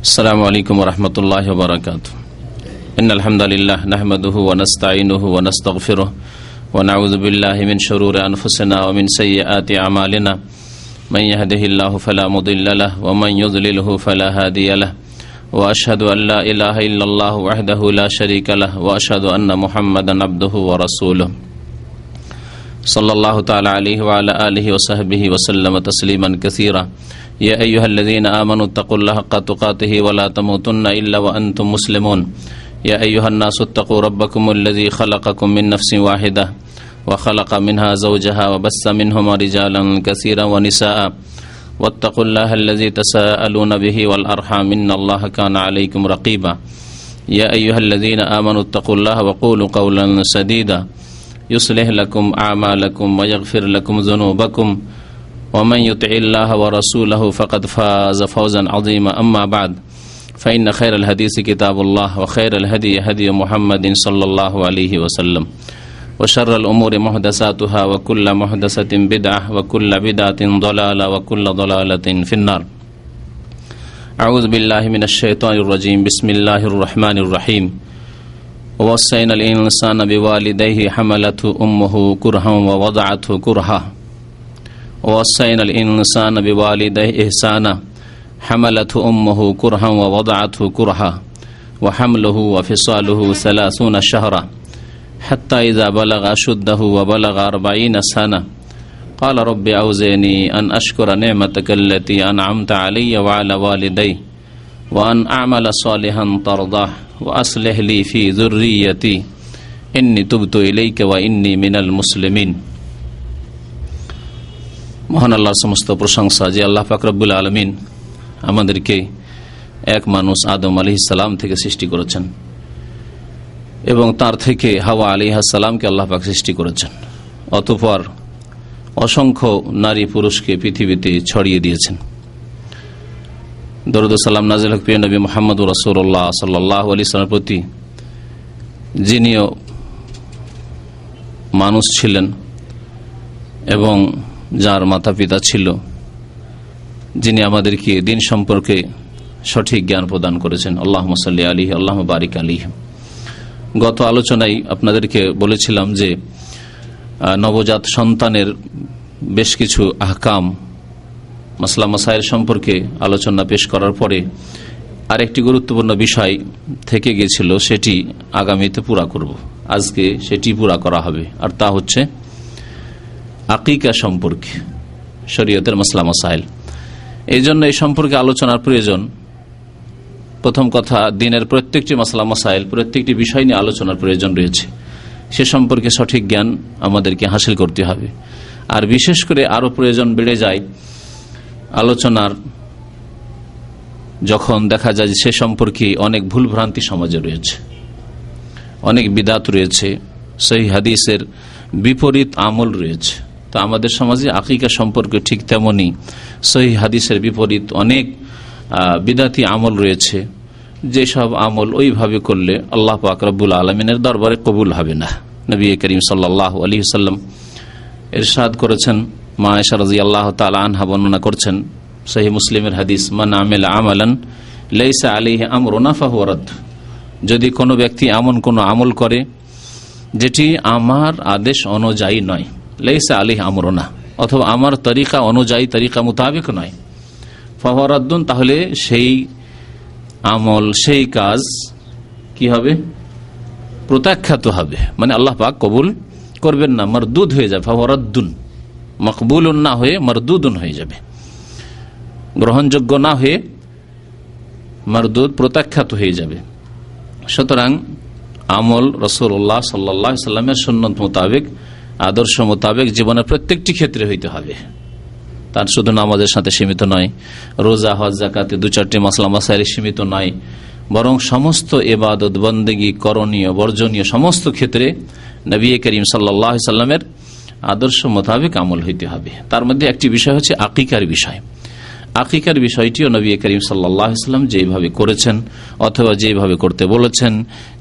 السلام عليكم ورحمة الله وبركاته. إن الحمد لله نحمده ونستعينه ونستغفره ونعوذ بالله من شرور أنفسنا ومن سيئات أعمالنا من يهده الله فلا مضل له ومن يضلله فلا هادي له وأشهد أن لا إله إلا الله وحده لا شريك له وأشهد أن محمدا عبده ورسوله صلى الله تعالى عليه وعلى آله وصحبه وسلم تسليما كثيرا. يا أيها الذين آمنوا اتقوا الله حق تقاته ولا تموتن إلا وأنتم مسلمون. يا أيها الناس اتقوا ربكم الذي خلقكم من نفس واحدة وخلق منها زوجها وبث منهما رجالا كثيرا ونساء واتقوا الله الذي تساءلون به والأرحام إن الله كان عليكم رقيبا. يا أيها الذين آمنوا اتقوا الله وقولوا قولا سديدا يصلح لكم أعمالكم ويغفر لكم ذنوبكم ومن يطع الله ورسوله فقد فاز فوزا عظيما. أما بعد فإن خير الحديث كتاب الله وخير الهدي هدي محمد صلى الله عليه وسلم وشر الأمور محدثاتها وكل محدثة بدعة وكل بدعة ضلالة وكل ضلالة في النار. أعوذ بالله من الشيطان الرجيم. بسم الله الرحمن الرحيم. ووصينا الإنسان بوالديه حملته أمه كرها ووضعته كرها ووصينا الإنسان بوالديه إحسانا حملته أمه كرها ووضعته كرها وحمله وفصاله 30 شهرا حتى إذا بلغ أشده وبلغ 40 سنة قال رب أوزعني أن أشكر نعمتك التي أنعمت علي وعلى والدي وأن أعمل صالحا ترضاه وأصلح لي في ذريتي إني تبت إليك وإني من المسلمين. মহান আল্লাহর সমস্ত প্রশংসা যে আল্লাহ পাক রব্বুল আলামিন আমাদেরকে এক মানুষ আদম আলাইহিস সালাম থেকে সৃষ্টি করেছেন এবং তার থেকে হাওয়া আলাইহিস সালামকে আল্লাহ পাক সৃষ্টি করেছেন। অতঃপর অসংখ্য নারী পুরুষকে পৃথিবীতে ছড়িয়ে দিয়েছেন। দরুদ ও সালাম নাযিল হোক প্রিয় নবী মুহাম্মদুর রাসূলুল্লাহ সাল্লাল্লাহু আলাইহি ওয়াসাল্লামের প্রতি, যিনিও মানুষ ছিলেন এবং যার মাতা পিতা ছিল, যিনি আমাদেরকে দিন সম্পর্কে সঠিক জ্ঞান প্রদান করেছেন। আল্লাহুম্মা সাল্লি আলাইহি আল্লাহুম্মা বারিক আলাইহি। গত আলোচনায় আপনাদেরকে বলেছিলাম যে নবজাত সন্তানের বেশ কিছু আহকাম মাসলা মাসাইল সম্পর্কে আলোচনা পেশ করার পরে আরেকটি গুরুত্বপূর্ণ বিষয় থেকে গিয়েছিল, সেটি আগামীতে পুরা করব। আজকে সেটি পুরা করা হবে, আর তা হচ্ছে আকিকা সম্পর্কে শরীয়তের মাসলা মাসাইল। এই জন্য এই সম্পর্কে আলোচনার প্রয়োজন। প্রথম কথা, দিনের প্রত্যেকটি মাসলা মাসাইল, প্রত্যেকটি বিষয় নিয়ে আলোচনার প্রয়োজন রয়েছে। সে সম্পর্কে সঠিক জ্ঞান আমাদেরকে হাসিল করতে হবে। আর বিশেষ করে আরো প্রয়োজন বেড়ে যায় আলোচনার, যখন দেখা যায় সে সম্পর্কে অনেক ভুলভ্রান্তি সমাজে রয়েছে, অনেক বিদাত রয়েছে, সহিহ হাদিসের বিপরীত আমল রয়েছে। তো আমাদের সমাজে আকিকা সম্পর্কে ঠিক তেমনি সহিহ হাদিসের বিপরীত অনেক বিদাতি আমল রয়েছে, যেসব আমল ওইভাবে করলে আল্লাহ পাক রব্বুল আলামিনের দরবারে কবুল হবে না। নবী করিম সাল্লাল্লাহু আলাইহি ওয়াসাল্লাম ইরশাদ করেছেন, মা আয়েশা রাদিয়াল্লাহু তাআলা আনহা বর্ণনা করছেন সহিহ মুসলিমের হাদিস, মান আমিলা আমালান লাইসা আলাইহি আমরুনা ফাহুয়া রাদ। যদি কোনো ব্যক্তি এমন কোনো আমল করে যেটি আমার আদেশ অনুযায়ী নয়, লাইসা আলাইহি আমরুনা, অথবা আমার তরিকা অনুযায়ী, তরিকা মোতাবেক নয়, ফাহুয়া রাদ্দুন, তাহলে সেই আমল, সেই কাজ কি হবে? প্রত্যাখ্যাত হবে, মানে আল্লাহ পাক কবুল করবেন না, মারদুদ হয়ে যাবে। ফাহুয়া রাদ্দুন, মকবুলুন না হয়ে মারদুদুন হয়ে যাবে, গ্রহণযোগ্য না হয়ে মারদুদ, প্রত্যাখ্যাত হয়ে যাবে। সুতরাং আমল রাসূলুল্লাহ সাল্লাল্লাহু আলাইহি ওয়াসাল্লামের সুন্নাত মোতাবেক, আদর্শ মোতাবেক জীবনের প্রত্যেকটি ক্ষেত্রে হইতে হবে। তার শুধু নামাজের সাথে সীমিত নয়, রোজা, হজ, যাকাতে 2-4টি মাসলা মাসাইলে সীমিত নয়, বরং সমস্ত ইবাদত, বন্দেগী, করণীয়, বর্জনীয় সমস্ত ক্ষেত্রে নবী করিম সাল্লাল্লাহু আলাইহি ওয়াসাল্লামের আদর্শ মোতাবেক আমল হইতে হবে। তার মধ্যে একটি বিষয় হচ্ছে আকিকার বিষয়। আকিকার বিষয়টিও নবী করিম সাল্লাল্লাহু আলাইহি ওয়াসাল্লাম যেভাবে করেছেন অথবা যেভাবে করতে বলেছেন,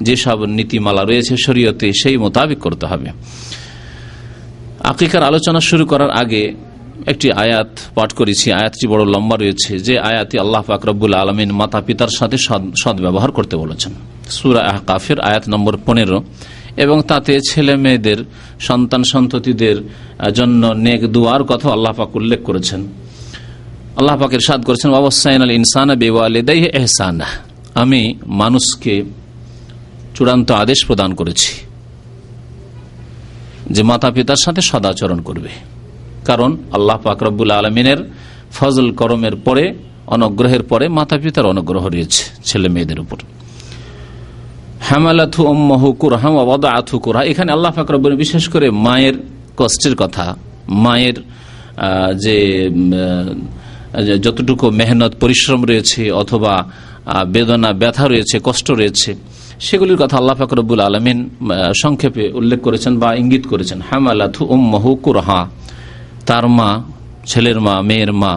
যেসব নীতিমালা রয়েছে শরীয়তে, সেই মোতাবেক করতে হবে। আকিকার আলোচনা শুরু করার আগে একটি আয়াত পাঠ করেছি, আয়াতটি বড় লম্বা রয়েছে, যে আয়াতে আল্লাহ পাক রব্বুল আলামিন মাতা পিতার সাথে সদ্ব্যবহার করতে বলেছেন। সূরা আহকাফের আয়াত নম্বর 15, এবং তাতে ছেলে মেয়েদের সন্তান সন্ততিদের জন্য নেক দুয়ার কথা আল্লাহ পাক উল্লেখ করেছেন। আল্লাহ পাক ইরশাদ করেছেন, ওয়াসাইনাল ইনসানা বিওয়ালিদাইহি ইহসানা, আমি মানুষকে চূড়ান্ত আদেশ প্রদান করেছি যে মাতা পিতার সাথে সদাচরণ করবে। কারণ আল্লাহ পাক রব্বুল আলামিনের ফজল করমের পরে, অনুগ্রহের পরে মাতা পিতার অনুগ্রহ রয়েছে ছেলে মেয়েদের উপর। হামালাথু উম্মুহু কুরহা ওয়া ওয়াদাআথু কুরহা, এখানে আল্লাহ পাক রব্বুল বিশেষ করে মায়ের কষ্টের কথা, মায়ের যে যতটুকু মেহনত পরিশ্রম রয়েছে অথবা বেদনা ব্যথা রয়েছে, কষ্ট রয়েছে, সেগুলির কথা আল্লাহ পাক রব্বুল আলামিন সংক্ষেপে উল্লেখ করেছেন বা ইঙ্গিত করেছেন। হামালাথু উম্মুহু কুরহা, তার মা, ছেলের মা, মেয়ের মা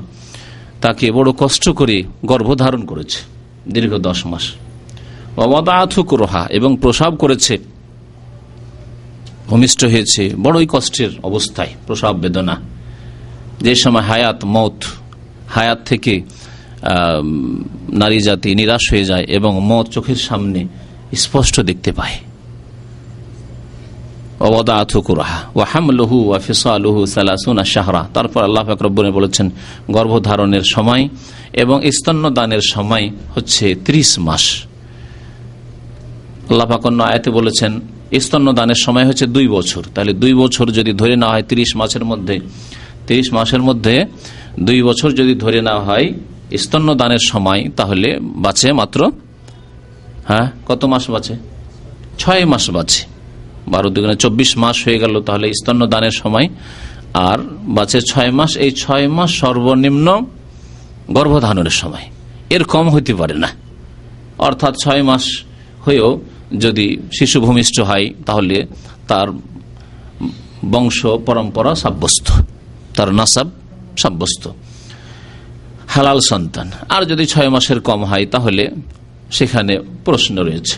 তাকে বড় কষ্ট করে গর্ভধারণ করেছে দীর্ঘ 10 মাস। ওয়াদাআথু কুরহা, এবং প্রসব করেছে, ভূমিষ্ঠ হয়েছে বড়ই কষ্টের অবস্থায়, প্রসব বেদনা, যে সময় হায়াত মৌত, হায়াত থেকে নারী জাতি নিরাশ হয়ে যায় এবং মৌত চোখের সামনে স্পষ্ট দেখতে পায়। ওয়াদাআথু কুরহা ওয়া হামলুহু ওয়া ফিসালুহু 30 শাহরা, তারপর আল্লাহ পাক রব্বুল বলেছেন গর্ভধারণের সময় এবং স্তন্যদানের সময় হচ্ছে 30 মাস। আল্লাহ পাক অন্য আয়াতে বলেছেন স্তন্যদানের সময় হচ্ছে 2 বছর। তাহলে 2 বছর যদি ধরে নেওয়া হয় 30 মাসের মধ্যে 2 বছর যদি ধরে নেওয়া হয় স্তন্যদানের সময়, তাহলে বাঁচে মাত্র কত মাস বাঁচে? 6 মাস বাঁচে। 12 দুগুণে 24 মাস হয়ে গেল তাহলে স্তন্যদানের সময়, আর বাঁচে 6 মাস। এই 6 মাস সর্বনিম্ন গর্ভধারণের সময়, এর কম হইতে পারে না। অর্থাৎ 6 মাস হয়েও যদি শিশু ভূমিষ্ঠ হয় তাহলে তার বংশ পরম্পরা সাব্যস্ত, তার নাসাব সাব্যস্ত, হালাল সন্তান। আর যদি 6 মাসের কম হয় তাহলে সেখানে প্রশ্ন রয়েছে,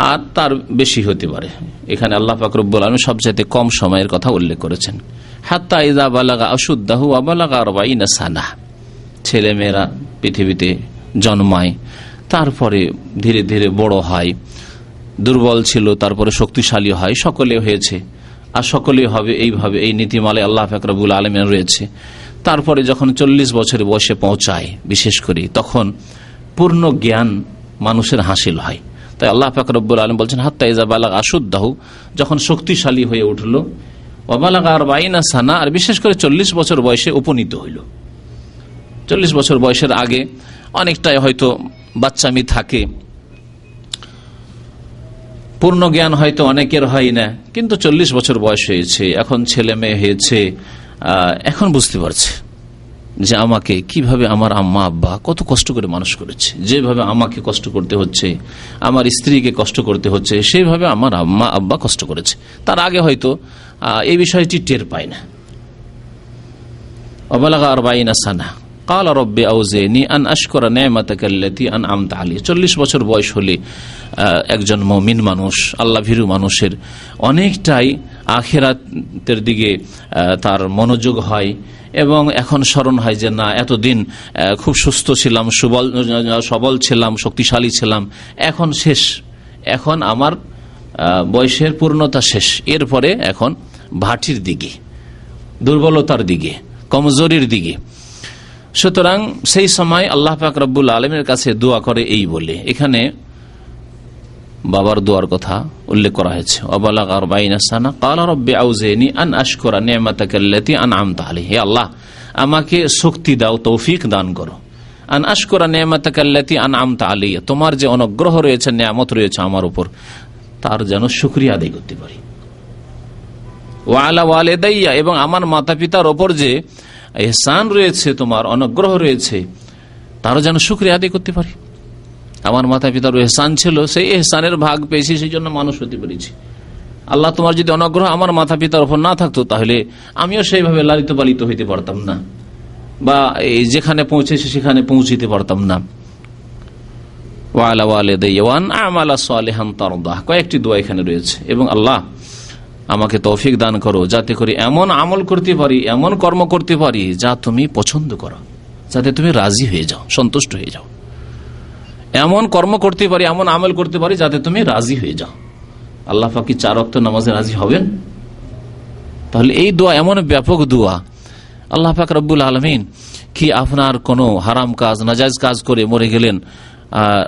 আর তার বেশি হতে পারে। এখানে আল্লাহ পাক রব্বুল আলামিন সবচেয়ে কম সময়ের কথা উল্লেখ করেছেন। হাত্তা ইযা বালাগা আশুদ্দাহু ওয়া বালাগা 40 সানা, ছেলে মেয়েরা পৃথিবীতে জন্মায়, তারপরে ধীরে ধীরে বড় হয়, দুর্বল ছিল তারপরে শক্তিশালী হয়, সকলে হয়েছে আর সকলেই হবে, এইভাবে এই নীতিমালায় আল্লাহ পাক রব্বুল আলামিন রয়েছে। তারপরে যখন 40 বছরের বয়সে পৌঁছায় বিশেষ করে, তখন পূর্ণ জ্ঞান মানুষের হাসিল হয়। তাই আল্লাহ পাক রব্বুল আলামিন বলছেন হাত্তা ইযা বালাগা আশুদ্দাহু, যখন শক্তিশালী হয়ে উঠল, ওয়া বালাগা 40 সানা, আর বিশেষ করে 40 বছর বয়সে উপনীত হইল। 40 বছর বয়সের আগে অনেকটাই হয়তো বাচ্চামি থাকে, পূর্ণ জ্ঞান হয়তো অনেকের হয় না, কিন্তু 40 বছর বয়স হয়েছে, এখন ছেলে মেয়ে হয়েছে, এখন বুঝতে পারছে যে আমাকে কিভাবে আমার আম্মা আব্বা কত কষ্ট করে মানুষ করেছে, যেভাবে আমাকে কষ্ট করতে হচ্ছে, আমার স্ত্রীকে কষ্ট করতে হচ্ছে, সেইভাবে আমার আম্মা আব্বা কষ্ট করেছে। তার আগে হয়তো এই বিষয়টি টের পায় না। ওয়াবালাগা 40 সানা ক্বালা রব্বি আউজিনি আন আশকুরা নি'মাতাকা আল্লাতী আন'আমতা আলাইয়া। 40 বছর বয়স হলে একজন মুমিন মানুষ, আল্লাহ ভীরু মানুষের অনেকটাই আখিরাতের দিকে তার মনোযোগ হয় এবং এখন স্মরণ হয় যে না, এতদিন খুব সুস্থ ছিলাম, সবল ছিলাম, শক্তিশালী ছিলাম, এখন শেষ, এখন আমার বয়সের পূর্ণতা শেষ, এরপরে এখন ভাটির দিকে, দুর্বলতার দিকে, কমজোরির দিকে। সুতরাং সেই সময় আল্লাহ পাক রব্বুল আলামিনের কাছে দোয়া করে এই বলে, এখানে বাবার দোয়ার কথা উল্লেখ করা হয়েছে। ওয়াবালাগা 40 সানা ক্বালা রব্বি আউজিনি আন আশকুরা নি'মাতাকা আল্লাতী আন'আমতা আলাইয়া। হে আল্লাহ, আমাকে শক্তি দাও, তৌফিক দান করো। আন আশকুরা নি'মাতাকা আল্লাতী আন'আমতা আলাইয়া, তোমার যে অনুগ্রহ রয়েছে, নিয়ামত রয়েছে আমার উপর, তার যেন শুকরিয়া আদায় করতে পারি। ওয়া আলা ওয়ালিদাইয়া, এবং আমার মাতা পিতার ওপর যে ইহসান রয়েছে, তোমার অনুগ্রহ রয়েছে, তারও যেন শুকরিয়া আদায় করতে পারি। আমার মাতা পিতার ইহসান ছিল, সেই ইহসানের ভাগ পেয়েছি, সেই জন্য মানুষ হতে পেরেছি। আল্লাহ, তোমার যদি অনুগ্রহ আমার মাতা পিতার উপর না থাকতো তাহলে আমিও সেইভাবে লালিত পালিত হইতে পারতাম না, বা যেখানে পৌঁছেছি সেখানে পৌঁছিতে পারতাম না। ওয়া আলা ওয়ালিদাইয়া ওয়া আন আ'মালা সালিহান তারদাহ, কয়েকটি দোয়া এখানে রয়েছে। এবং আল্লাহ আমাকে তৌফিক দান করো যাতে করে এমন আমল করতে পারি, এমন কর্ম করতে পারি যা তুমি পছন্দ করো, যাতে তুমি রাজি হয়ে যাও, সন্তুষ্ট হয়ে যাও। এমন কর্ম করতে পারি, এমন আমল করতে পারি যাতে তুমি রাজি হয়ে যাও। আল্লাহ পাক কি 4 ওয়াক্ত নামাজে রাজি হবেন? তাহলে এই দোয়া এমন ব্যাপক দোয়া। আল্লাহ পাক রব্বুল আলামিন কি আপনার কোনো হারাম কাজ, নাজায়েজ কাজ করে মরে গেলেন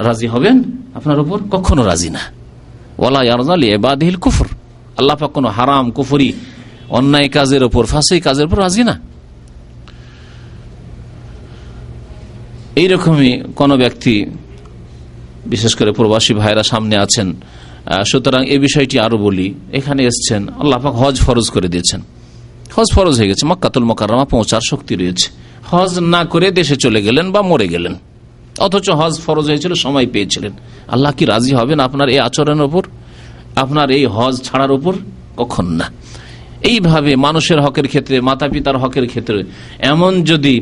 রাজি হবেন আপনার উপর? কখনো রাজি না। ওয়ালা ইয়ারযা লিইবাদিহিল কুফর। আল্লাহ পাক কোনো হারাম, কুফরি, অন্যায় কাজের উপর, ফাসিক কাজের উপর রাজি না। এইরকমই কোন ব্যক্তি, বিশেষ করে প্রবাসী ভাইরা সামনে আছেন, সুতরাং এই বিষয়টি আরো বলি। এখানে এসছেন, আল্লাহ পাক হজ ফরজ করে দিয়েছেন, হজ ফরজ হয়ে গেছে, মক্কাতুল মুকাররমা পৌঁছার শক্তি রয়েছে। হজ না করে দেশে চলে গেলেন বা মরে গেলেন, অথচ হজ ফরজ হয়েছিল, সময় পেয়েছিলেন। আল্লাহ কি রাজি হবেন আপনার এই আচরণের উপর, আপনার এই হজ ছাড়ার উপর? কখন না। এইভাবে মানুষের হকের ক্ষেত্রে, মাতা পিতার হকের ক্ষেত্রে এমন যদি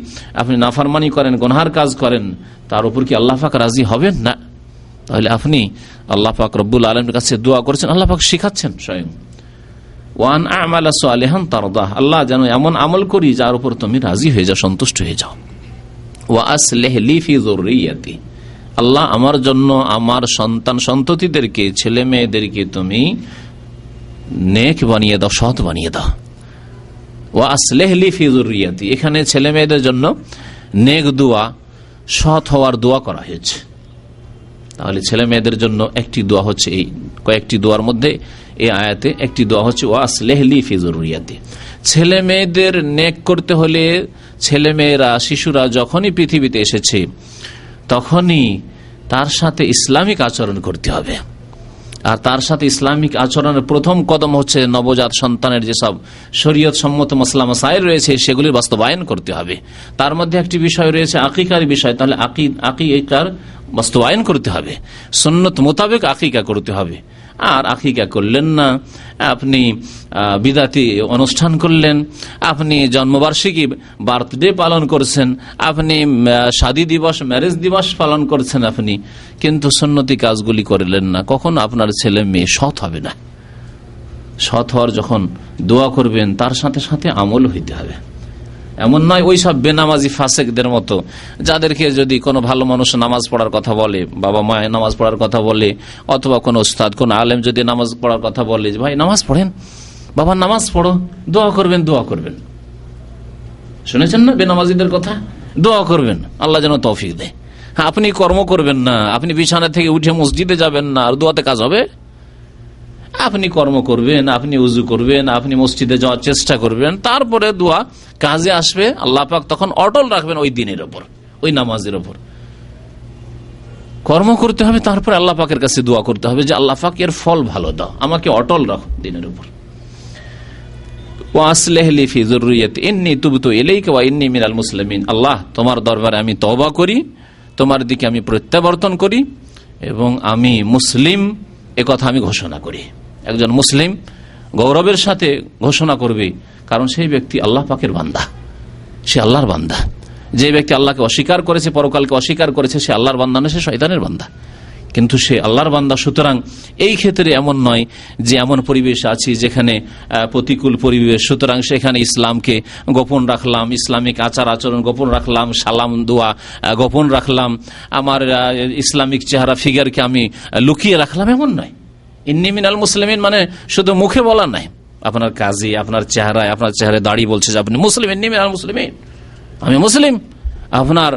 আপনি নাফরমানি করেন, গুনাহের কাজ করেন, তার উপর কি আল্লাহ পাক রাজি হবেন? না। তাহলে আপনি আল্লাহ পাক রব্বুল আলামিনের কাছে দোয়া করেছেন, আল্লাহ পাক শিখাচ্ছেন স্বয়ং, ওয়ান আমালা সালিহান তারদাহ, আল্লাহ যেন এমন আমল করি যার উপর তুমি রাজি হয়ে যাও, সন্তুষ্ট হয়ে যাও। ওয়া আসলিহ লি ফি যুররিয়াতি, আল্লাহ আমার জন্য আমার সন্তান সন্ততিদেরকে, ছেলে মেয়েদেরকে তুমি নেক বানিয়ে দাও, সৎ বানিয়ে দাও। ওয়া আসলিহ লি ফি যুররিয়াতি, এখানে ছেলে মেয়েদের জন্য নেক দোয়া, সৎ হওয়ার দোয়া করা হয়েছে। তাহলে ছেলে মেয়েদের জন্য একটি দোয়া হচ্ছে, এই কয়েকটি দোয়ার মধ্যে এই আয়াতে একটি দোয়া হচ্ছে ওয়া আসলিহ লি ফি যুররিয়াতি। ছেলে মেয়েদের নেক করতে হলে, ছেলে মেয়েরা, শিশুরা যখনই পৃথিবীতে এসেছে তখনই তার সাথে ইসলামিক আচরণ করতে হবে। আর তার সাথে ইসলামিক আচরণের প্রথম কদম হচ্ছে নবজাত সন্তানের যেসব শরীয়ত সম্মত মাসলা মাসাইল রয়েছে সেগুলির বাস্তবায়ন করতে হবে। তার মধ্যে একটি বিষয় রয়েছে আকিকার বিষয়, তাহলে আকিকার বাস্তবায়ন করতে হবে, সুন্নত মোতাবেক আকিকা করতে হবে। আর আকিকা করলেন না, আপনি বিদাতি অনুষ্ঠান করলেন, আপনি জন্মবার্ষিকী, বার্থডে পালন করছেন, আপনি শাদী দিবস, ম্যারেজ দিবস পালন করছেন আপনি, কিন্তু সুন্নতি কাজগুলি করলেন না, কখন আপনার ছেলে মেয়ে সৎ হবে না। সৎ হওয়ার যখন দোয়া করবেন তার সাথে সাথে আমল হইতে হবে। এমন নয় ওই সব বেনামাজি ফাসেকদের মতো, যাদেরকে যদি কোনো ভালো মানুষ নামাজ পড়ার কথা বলে, বাবা মায়ের নামাজ পড়ার কথা বলে, অথবা কোনো উস্তাদ, কোন আলেম যদি নামাজ পড়ার কথা বলে, ভাই নামাজ পড়েন, বাবা নামাজ পড়ো, দোয়া করবেন, দোয়া করবেন। শুনেছেন না বেনামাজিদের কথা? দোয়া করবেন আল্লাহ যেন তৌফিক দেয়। হ্যাঁ, আপনি কর্ম করবেন না, আপনি বিছানা থেকে উঠে মসজিদে যাবেন না, আর দোয়াতে কাজ হবে? আপনি কর্ম করবেন, আপনি উজু করবেন, আপনি মসজিদে যাওয়ার চেষ্টা করবেন, তারপরে দোয়া কাজে আসবে। আল্লাহ পাক তখন অটল রাখবেন ওই দিনের ওপর, ওই নামাজের ওপর। কর্ম করতে হবে, তারপরে আল্লাহ পাকের কাছে দোয়া করতে হবে যে আল্লাহ পাক এর ফল ভালো দাও, আমাকে অটল রাখো দিনের উপর। ওয়া আসলিহ লি ফি যুররিয়াতি ইন্নী তুবতু ইলাইকা ওয়া ইন্নী মিনাল মুসলিমিন, আল্লাহ তোমার দরবারে আমি তওবা করি, তোমার দিকে আমি প্রত্যাবর্তন করি এবং আমি মুসলিম, এ কথা আমি ঘোষণা করি। একজন মুসলিম গৌরবের সাথে ঘোষণা করবে, কারণ সেই ব্যক্তি আল্লাহ পাকের বান্দা, সে আল্লাহর বান্দা। যে ব্যক্তি আল্লাহকে অস্বীকার করেছে, পরকালকে অস্বীকার করেছে, সে আল্লাহর বান্দা না, সে শয়তানের বান্দা, কিন্তু সে আল্লাহর বান্দা। সুতরাং এই ক্ষেত্রে এমন নয় যে এমন পরিবেশ আছে যেখানে প্রতিকূল পরিবেশ, সুতরাং সেখানে ইসলামকে গোপন রাখলাম, ইসলামিক আচার আচরণ গোপন রাখলাম, সালাম দোয়া গোপন রাখলাম, আমার ইসলামিক চেহারা ফিগারকে আমি লুকিয়ে রাখলাম, এমন নয়। ইন্নী মিনাল মুসলিমিন মানে শুধু মুখে বলা নাই, আপনার কাজে, আপনার চেহারায়, আপনার চেহারায় দাঁড়িয়ে বলছে যে আপনি মুসলিম, ইন্নী মিনাল মুসলিমিন, আমি মুসলিম। আপনার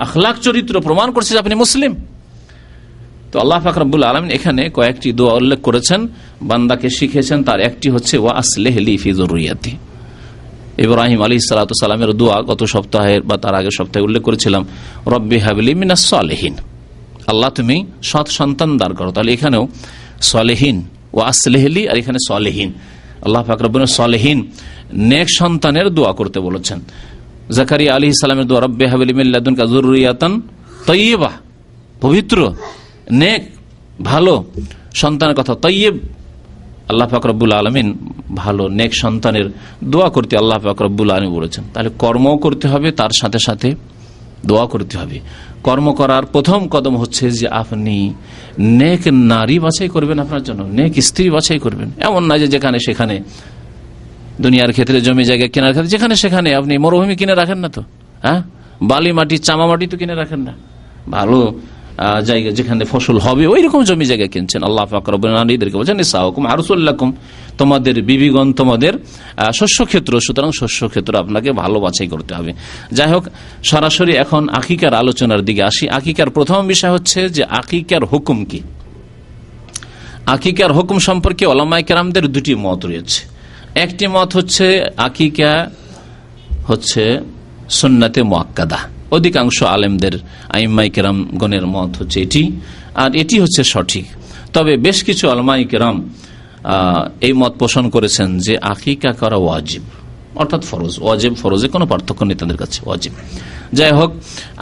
আখলাক চরিত্র প্রমাণ করছে যে আপনি মুসলিম। তো আল্লাহ পাক রব্বুল আলামিন এখানে কয়েকটি দোয়া উল্লেখ করেছেন, বান্দাকে শিখেছেন। তার একটি হচ্ছে ওয়া আসলিহ লি ফি যুররিয়াতি। ইব্রাহিম আলাইহিস সালাতু সালামের দোয়া গত সপ্তাহে বা তার আগের সপ্তাহে উল্লেখ করেছিলাম, রব্বি হাবলি মিনাস সালিহিন, আল্লাহ তুমি সৎ সন্তান দান করো। তাহলে এখানেও সালেহিন, ওয়া আসলিহ লি, আর এখানে সালেহিন। আল্লাহ পাক রব্বুল সালেহিন, নেক সন্তানের দোয়া করতে বলেছেন। জাকারিয়া আলাইহিস সালামের দোয়া, রব্বি হাবলি মিন লাদুনকা যুররিয়াতান তাইয়্যিবা, পবিত্র, নেক, ভালো সন্তানের কথা তাইয়্যিব। আল্লাহ পাক রব্বুল আলামিন ভালো নেক সন্তানের দোয়া করতে আল্লাহ পাক রব্বুল আলামিন বলেছেন। তাহলে কর্ম করতে হবে, তার সাথে সাথে দোয়া করতে হবে। কর্ম করার প্রথম কদম হচ্ছে যে আপনি নেক নারী বাছাই করবেন, আপনার জন্য নেক স্ত্রী বাছাই করবেন। এমন না যে যেখানে সেখানে দুনিয়ার ক্ষেত্রে জমি জায়গা কেনার ক্ষেত্রে যেখানে সেখানে আপনি মরুভূমি কিনে রাখেন না তো, হ্যাঁ, বালি মাটি চামা মাটি তো কিনে রাখেন না, ভালো জায়গা যেখানে ফসল হবে ওই রকম জমি জায়গা কিনছেন। আল্লাহ পাক রব্বুল আলামিন বলেছেন নিসাউকুম হারসুল লাকুম, তোমাদের বিবিগণ তোমাদের শস্য ক্ষেত্র, সুতরাং শস্য ক্ষেত্র আপনাকে ভালো বাছাই করতে হবে। যাই হোক, সরাসরি এখন আকিকার আলোচনার দিকে আসি। আকিকার প্রথম বিষয় হচ্ছে যে আকিকার হুকুম কি। আকিকার হুকুম সম্পর্কে উলামায়ে কেরামদের দুটি মত রয়েছে। একটি মত হচ্ছে আকিকা হচ্ছে সুন্নাতে মুআক্কাদা, অধিকাংশ আলেমদের আইম্মায়ে কেরামগণের মত হচ্ছে এটি, আর এটি হচ্ছে সঠিক। তবে বেশ কিছু উলামায়ে কেরাম এই মত পোষণ করেছেন যে আকিকা করা ওয়াজিব, অর্থাৎ ফরজ। ওয়াজিব ফরজে কোনো পার্থক্য নেই তাদের কাছে, ওয়াজিব। যাই হোক,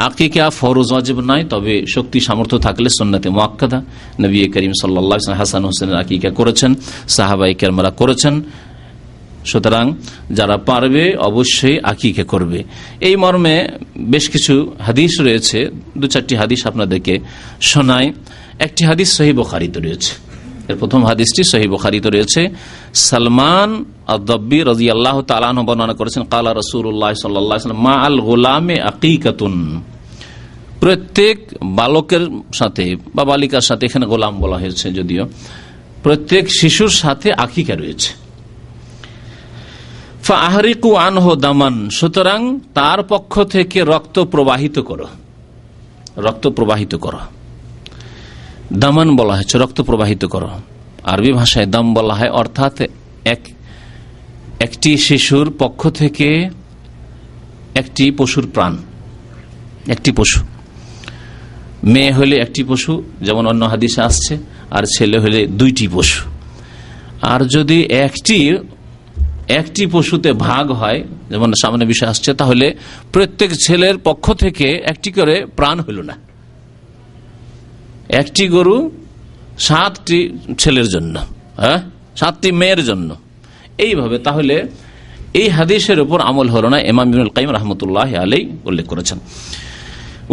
আকিকা ফরজ ওয়াজিব নয়, তবে শক্তি সামর্থ্য থাকলে সুন্নাতে মুআক্কাদা। নবী করিম সাল্লাল্লাহু আলাইহি ওয়াসাল্লাম হাসান হোসেনের আকিকা করেছেন, সাহাবায়ে কেরামরা করেছেন। সুতরাং যারা পারবে অবশ্যই আকিকা করবে। এই মর্মে বেশ কিছু হাদিস রয়েছে, দু চারটি হাদিস আপনাদেরকে শোনায়। একটি হাদিস সহিহ বুখারীতে রয়েছে। এর প্রথম হাদিসটি সহিহ বুখারীতে রয়েছে। সালমান আদ-দাব্বি রাদিয়াল্লাহু তাআলা আনহু বর্ণনা করেছেন, ক্বালা রাসূলুল্লাহ সাল্লাল্লাহু আলাইহি ওয়াসাল্লাম মা আল গুলামে আকিকাতুন, প্রত্যেক বালকের সাথে বা বালিকার সাথে, এখানে গোলাম বলা হয়েছে যদিও, প্রত্যেক শিশুর সাথে আকিকা রয়েছে। ফাহরিকু আনহু দামান, সুতরাং তার পক্ষ থেকে রক্ত প্রবাহিত করো, রক্ত প্রবাহিত করো। দামান বলা হয়েছে রক্ত প্রবাহিত করো, আরবি ভাষায় দাম বলা হয়, অর্থাৎ একটি শিশুর পক্ষ থেকে একটি পশুর প্রাণ, একটি পশু, মেয়ে হলে একটি পশু যেমন অন্য হাদিসে আসছে, আর ছেলে হলে দুইটি পশু। আর যদি একটি পশুতে ভাগ হয়, যেমন সামনে বিষয় আসছে, তাহলে প্রত্যেক ছেলের পক্ষ থেকে একটি করে প্রাণ হইল না। একটি গরু 7টি ছেলের জন্য, হ্যাঁ, 7টি মেয়ের জন্য, এইভাবে। তাহলে এই হাদিসের উপর আমল হলো না। ইমাম ইবনুল কাইয়িম রাহমাতুল্লাহি আলাইহি উল্লেখ করেছেন,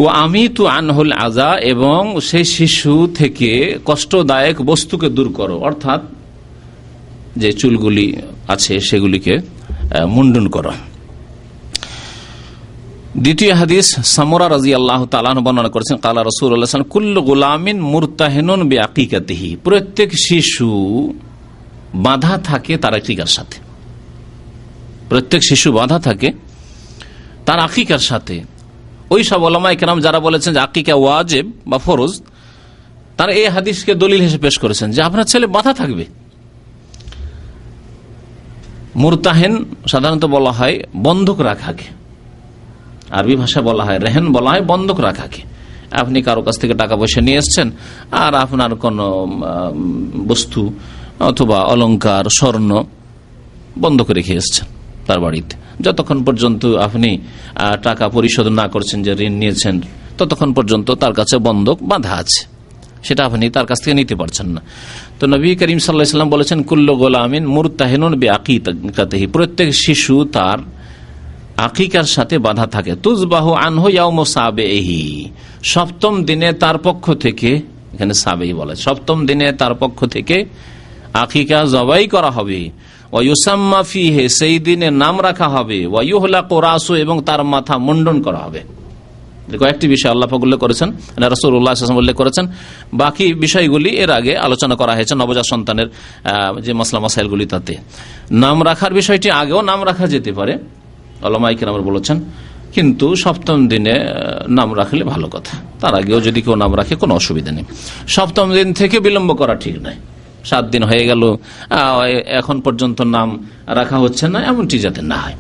ও আমিতু আনহুল আযা, এবং সেই শিশু থেকে কষ্টদায়ক বস্তুকে দূর করো, অর্থাৎ যে চুলগুলি আছে সেগুলিকে মুন্ডন করো। দ্বিতীয় হাদিস সামরা রাদিয়াল্লাহু তাআলা আনহু বর্ণনা করেছেন, ক্বালা রাসূলুল্লাহ সাল্লাল্লাহু আলাইহি ওয়াসাল্লাম কুল্লু গুলামিন মুরতাহিনুন বিআকিকাতিহি, প্রত্যেক শিশু বাঁধা থাকে তার আকিকার সাথে, প্রত্যেক শিশু বাঁধা থাকে তার আকিকার সাথে। ওই সব উলামায়ে কেরাম যারা বলেছেন যে আকিকা ওয়াজিব বা ফরজ, তারা এই হাদিসকে দলিল হিসেবে পেশ করেছেন যে আপনার ছেলে বাঁধা থাকবে। মুরতাহিন সাধারণত বলা হয় বন্ধক রাখাকে, আরবি ভাষা বলা হয় রেহেন, বলা হয় বন্ধক রাখাকে। আপনি কারো কাছ থেকে টাকা পয়সা নিয়ে এসছেন, আর আপনার কোনো বস্তু অথবা অলংকার স্বর্ণ বন্ধক রেখে এসছেন তার বাড়িতে, যতক্ষণ পর্যন্ত আপনি টাকা পরিশোধ না করছেন, যে ঋণ নিয়েছেন, ততক্ষণ পর্যন্ত তার কাছে বন্ধক বাঁধা আছে, সেটা আপনি তার কাছ থেকে নিতে পারছেন না। তো নবী করিম সাল্লাল্লাহু আলাইহি ওয়াসাল্লাম বলেছেন কুল্লু গুলামিন মুরতাহিনুন বিআকিকাতিহি, প্রত্যেক শিশু তার আকিকার সাথে বাঁধা থাকে। তুজবাহু আনহু ইয়াউমু সাবিহি, 7ম দিনে তার পক্ষ থেকে, এখানে সাবিহি বলা, 7ম দিনে তার পক্ষ থেকে আকিকা জবাই করা হবে। ওয়া ইউসাম্মা ফিহি, সেই দিনে নাম রাখা হবে। ওয়া ইউহলাকু রাসু, এবং তার মাথা মুন্ডন করা হবে। কয়েকটি বিষয় আল্লাহ পাক উল্লেখ করেছেন, রাসূলুল্লাহ সাল্লাল্লাহু আলাইহি ওয়াসাল্লাম উল্লেখ করেছেন। বাকি বিষয়গুলি এর আগে আলোচনা করা হয়েছে, নবজাত সন্তানের যে মাসলা মাসাইলগুলি, তাতে নাম রাখার বিষয়টি আগেও নাম রাখা যেতে পারে, উলামায়ে কেরাম বলেছেন, কিন্তু 7ম দিনে নাম রাখলে ভালো কথা। তার আগেও যদি কেউ নাম রাখে কোনো অসুবিধা নেই। 7ম দিন থেকে বিলম্ব করা ঠিক নয়। 7 দিন হয়ে গেল, এখন পর্যন্ত নাম রাখা হচ্ছে না, এমনটি যাতে না হয়।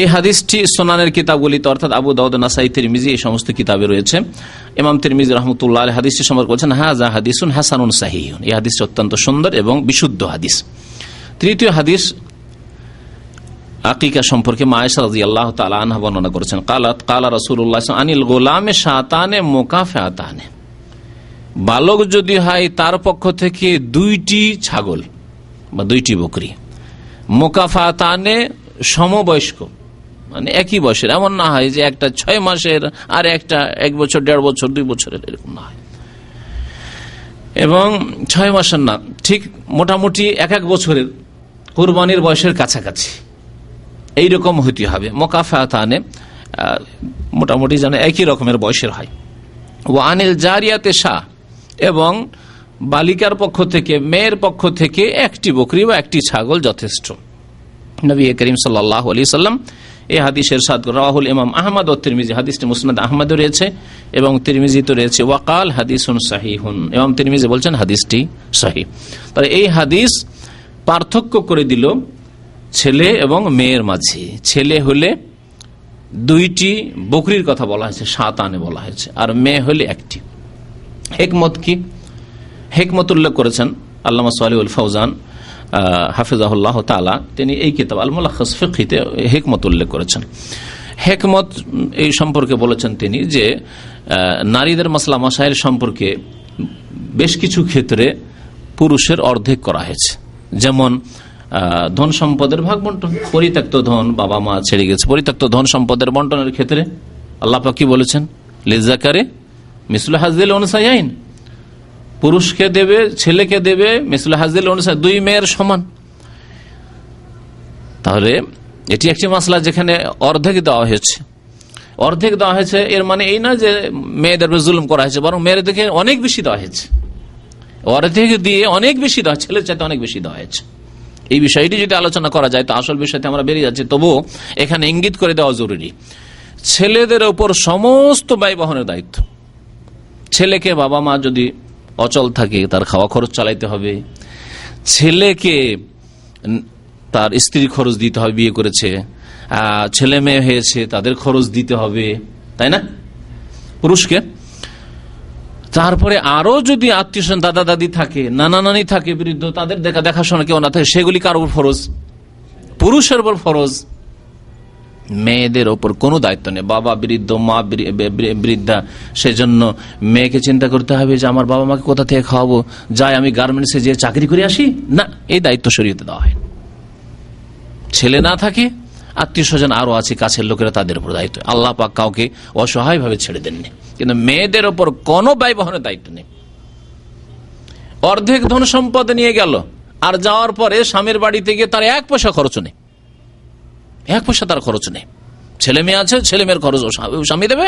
এই হাদিসটি সুনানের কিতাবগুলিতে, অর্থাৎ আবু দাউদ, নাসাই, তিরমিজি, এই সমস্ত কিতাবে রয়েছে। ইমাম তিরমিজি রাহমাতুল্লাহ আলাইহি হাদিসটি সম্পর্কে বলেছেন হাযা হাদিসুন হাসানুন সাহিহুন, এই হাদিসটি অত্যন্ত সুন্দর এবং বিশুদ্ধ হাদিস। তৃতীয় হাদিস আকিকা সম্পর্কে আয়েশা রাদিয়াল্লাহু তাআলা আনহা বর্ণনা করেছেন, ক্বালা রাসূলুল্লাহ আনিল গোলামে শাতানে মুকাফাতানে, বালক যদি হয় তার পক্ষ থেকে 2টি ছাগল বা 2টি বকরি, মুকাফাতানে সমবয়স্ক, মানে একই বয়সের, এমন না হয় যে একটা 6 মাসের আর একটা 1 বছর 1.5 বছর 2 বছরের, এরকম না হয়। এবং 6 মাসের না, ঠিক মোটামুটি 1 বছরের, কুরবানির বয়সের কাছাকাছি এইরকম হইতে হবে। মোকাফাতানে মোটামুটি যেন একই রকমের বয়সের হয়। ওয়া আনিল জারিয়াতে শাহ, এবং বালিকার পক্ষ থেকে, মেয়ের পক্ষ থেকে একটি বকরি বা একটি ছাগল যথেষ্ট। নবী করিম সাল্লাল্লাহু আলাইহি সাল্লাম এই হাদিসের সাদ রাহুল ইমাম আহমদ ও তিরমিজি, হাদিসটি মুসনাদ আহমদে রয়েছে এবং তিরমিজিতে রয়েছে। ওয়াকাল হাদিসুন সাহিহুন, ইমাম তিরমিজি বলছেন হাদিসটি সহিহ। তাহলে এই হাদিস পার্থক্য করে দিল ছেলে এবং মেয়ের মাঝে। ছেলে হলে 2টি বকরির কথা বলা হয়েছে, 7 আনে বলা হয়েছে, আর মেয়ে হলে 1টি। হেকমত কি? হেকমত উল্লেখ করেছেন আল্লামা সালেহুল ফৌজান হাফিজাহুল্লাহ তাআলা, তিনি এই কিতাব আল মুলাখ্খাস ফিকহিতে হেকমত উল্লেখ করেছেন। হেকমত এই সম্পর্কে বলেছেন তিনি যে নারীদের মাসলা মাসাইল সম্পর্কে বেশ কিছু ক্ষেত্রে পুরুষের অর্ধেক করা হয়েছে। যেমন ধন সম্পদের ভাগ বন্টন, পরিত্যক্ত ধন, বাবা মা ছেড়ে গেছে, পরিত্যক্ত ধন সম্পদের বন্টনের ক্ষেত্রে আল্লাহ পাক কি বলেছেন? লিজাকারে মিসলু হাজ্জিল উনসায়াইন, পুরুষকে দেবে, ছেলেকে দেবে মিসলু হাজ্জিল উনসায়াইন, 2 মেয়ের সমান। তাহলে এটি একটি মাসলা যেখানে অর্ধেক দেওয়া হয়েছে। অর্ধেক দেওয়া হয়েছে এর মানে এই না যে মেয়েদের জুলুম করা হয়েছে, বরং মেয়েদেরকে অনেক বেশি দেওয়া হয়েছে। অর্ধেক দিয়ে অনেক বেশি দেওয়া, ছেলের চাইতে অনেক বেশি দেওয়া হয়েছে। এই বিষয়টি যদি আলোচনা করা যায় তো আসল বিষয়তে আমরা বেরিয়ে যাচ্ছি, তবুও এখানে ইঙ্গিত করে দেওয়া জরুরি। ছেলেদের ওপর সমস্ত ব্যয় বহনের দায়িত্ব। ছেলেকে বাবা মা যদি অচল থাকে তার খাওয়া খরচ চালাইতে হবে, ছেলেকে তার স্ত্রীর খরচ দিতে হবে, বিয়ে করেছে, ছেলে মেয়ে হয়েছে তাদের খরচ দিতে হবে, তাই না পুরুষকে। তারপরে আরো যদি আত্মীয় স্বজন, দাদা দাদি থাকে, নানা নানি থাকে বৃদ্ধ, তাদের দেখাশোনা কেউ না থাকে, সেগুলি কার উপর ফরজ? পুরুষের উপর ফরজ। মেয়েদের ওপর কোনো দায়িত্ব নেই। বাবা বৃদ্ধ, মা বৃদ্ধা, সেজন্য মেয়েকে চিন্তা করতে হবে যে আমার বাবা মাকে কোথা থেকে খাওয়াবো, যাই আমি গার্মেন্টসে যে চাকরি করে আসি, না, এই দায়িত্ব শরীয়তে দেওয়া হয়। ছেলে না থাকে, আত্মীয় স্বজন আরো আছে, কাছের লোকেরা, তাদের উপর দায়িত্ব। আল্লাহ পাক কাউকে অসহায় ভাবে ছেড়ে দেননি, কিন্তু মেয়েদের ওপর কোনো ব্যয় বহনের দায়িত্ব নেই। অর্ধেক ধন সম্পদ নিয়ে গেল, আর যাওয়ার পরে স্বামীর বাড়িতে গিয়ে তার 1 পয়সা খরচ নেই, 1 পয়সা তার খরচ নেই। ছেলে মেয়ে আছে, ছেলে মেয়ের খরচ স্বামী দেবে।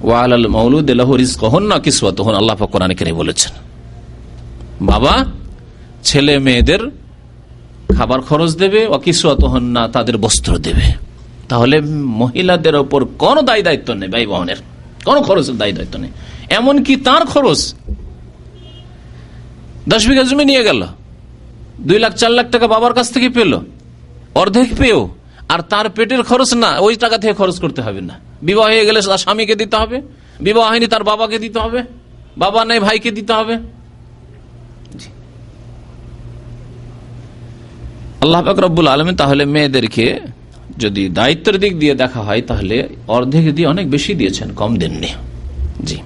ওয়ালাল মাউলুদ লাহু রিজকুহুন্না কিসওয়াতুহুন, আল্লাহ পাক কোরআনে কারীমে বলেছেন, বাবা ছেলে মেয়েদের খাবার খরচ দেবে, ওয়া কিসওয়াতুহুন্না, তাদের বস্ত্র দেবে। তাহলে মহিলাদের ওপর কোনো দায়িত্ব নেই, ব্যয় বহনের কোনো খরচের দায়িত্ব নেই। এমনকি তার খরচ 10 বিঘা জমি নিয়ে গেল, 2 লাখ 4 লাখ টাকা বাবার কাছ থেকে পেল, অর্ধেক পেও, আর তার পেটের খরচ না, ওই টাকা থেকে খরচ করতে হবে না। বিবাহ হয়ে গেলে তার স্বামীকে দিতে হবে, বিবাহ হয়নি তার বাবাকে দিতে হবে, বাবা নেই ভাইকে দিতে হবে। আল্লাহ পাক রব্বুল আলামিন তাহলে মেয়েদেরকে যদি দায়িত্বের দিক দিয়ে দেখা হয় তাহলে অর্ধেক দিয়ে অনেক বেশি দিয়েছেন, কম দেননি। জি,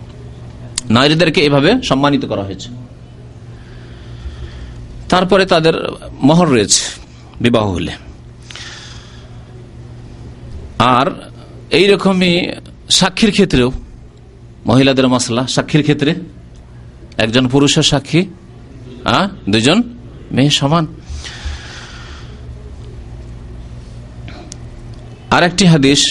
নারীদেরকে এভাবে সম্মানিত করা হয়েছে। তারপরে তাদের মোহর রয়েছে বিবাহ হলে, আর এইরকমই সাক্ষীর ক্ষেত্রেও মহিলাদের মাসলা। সাক্ষীর ক্ষেত্রে একজন পুরুষের সাক্ষী, 2 মেয়ে সমান। আরেকটি হাদিস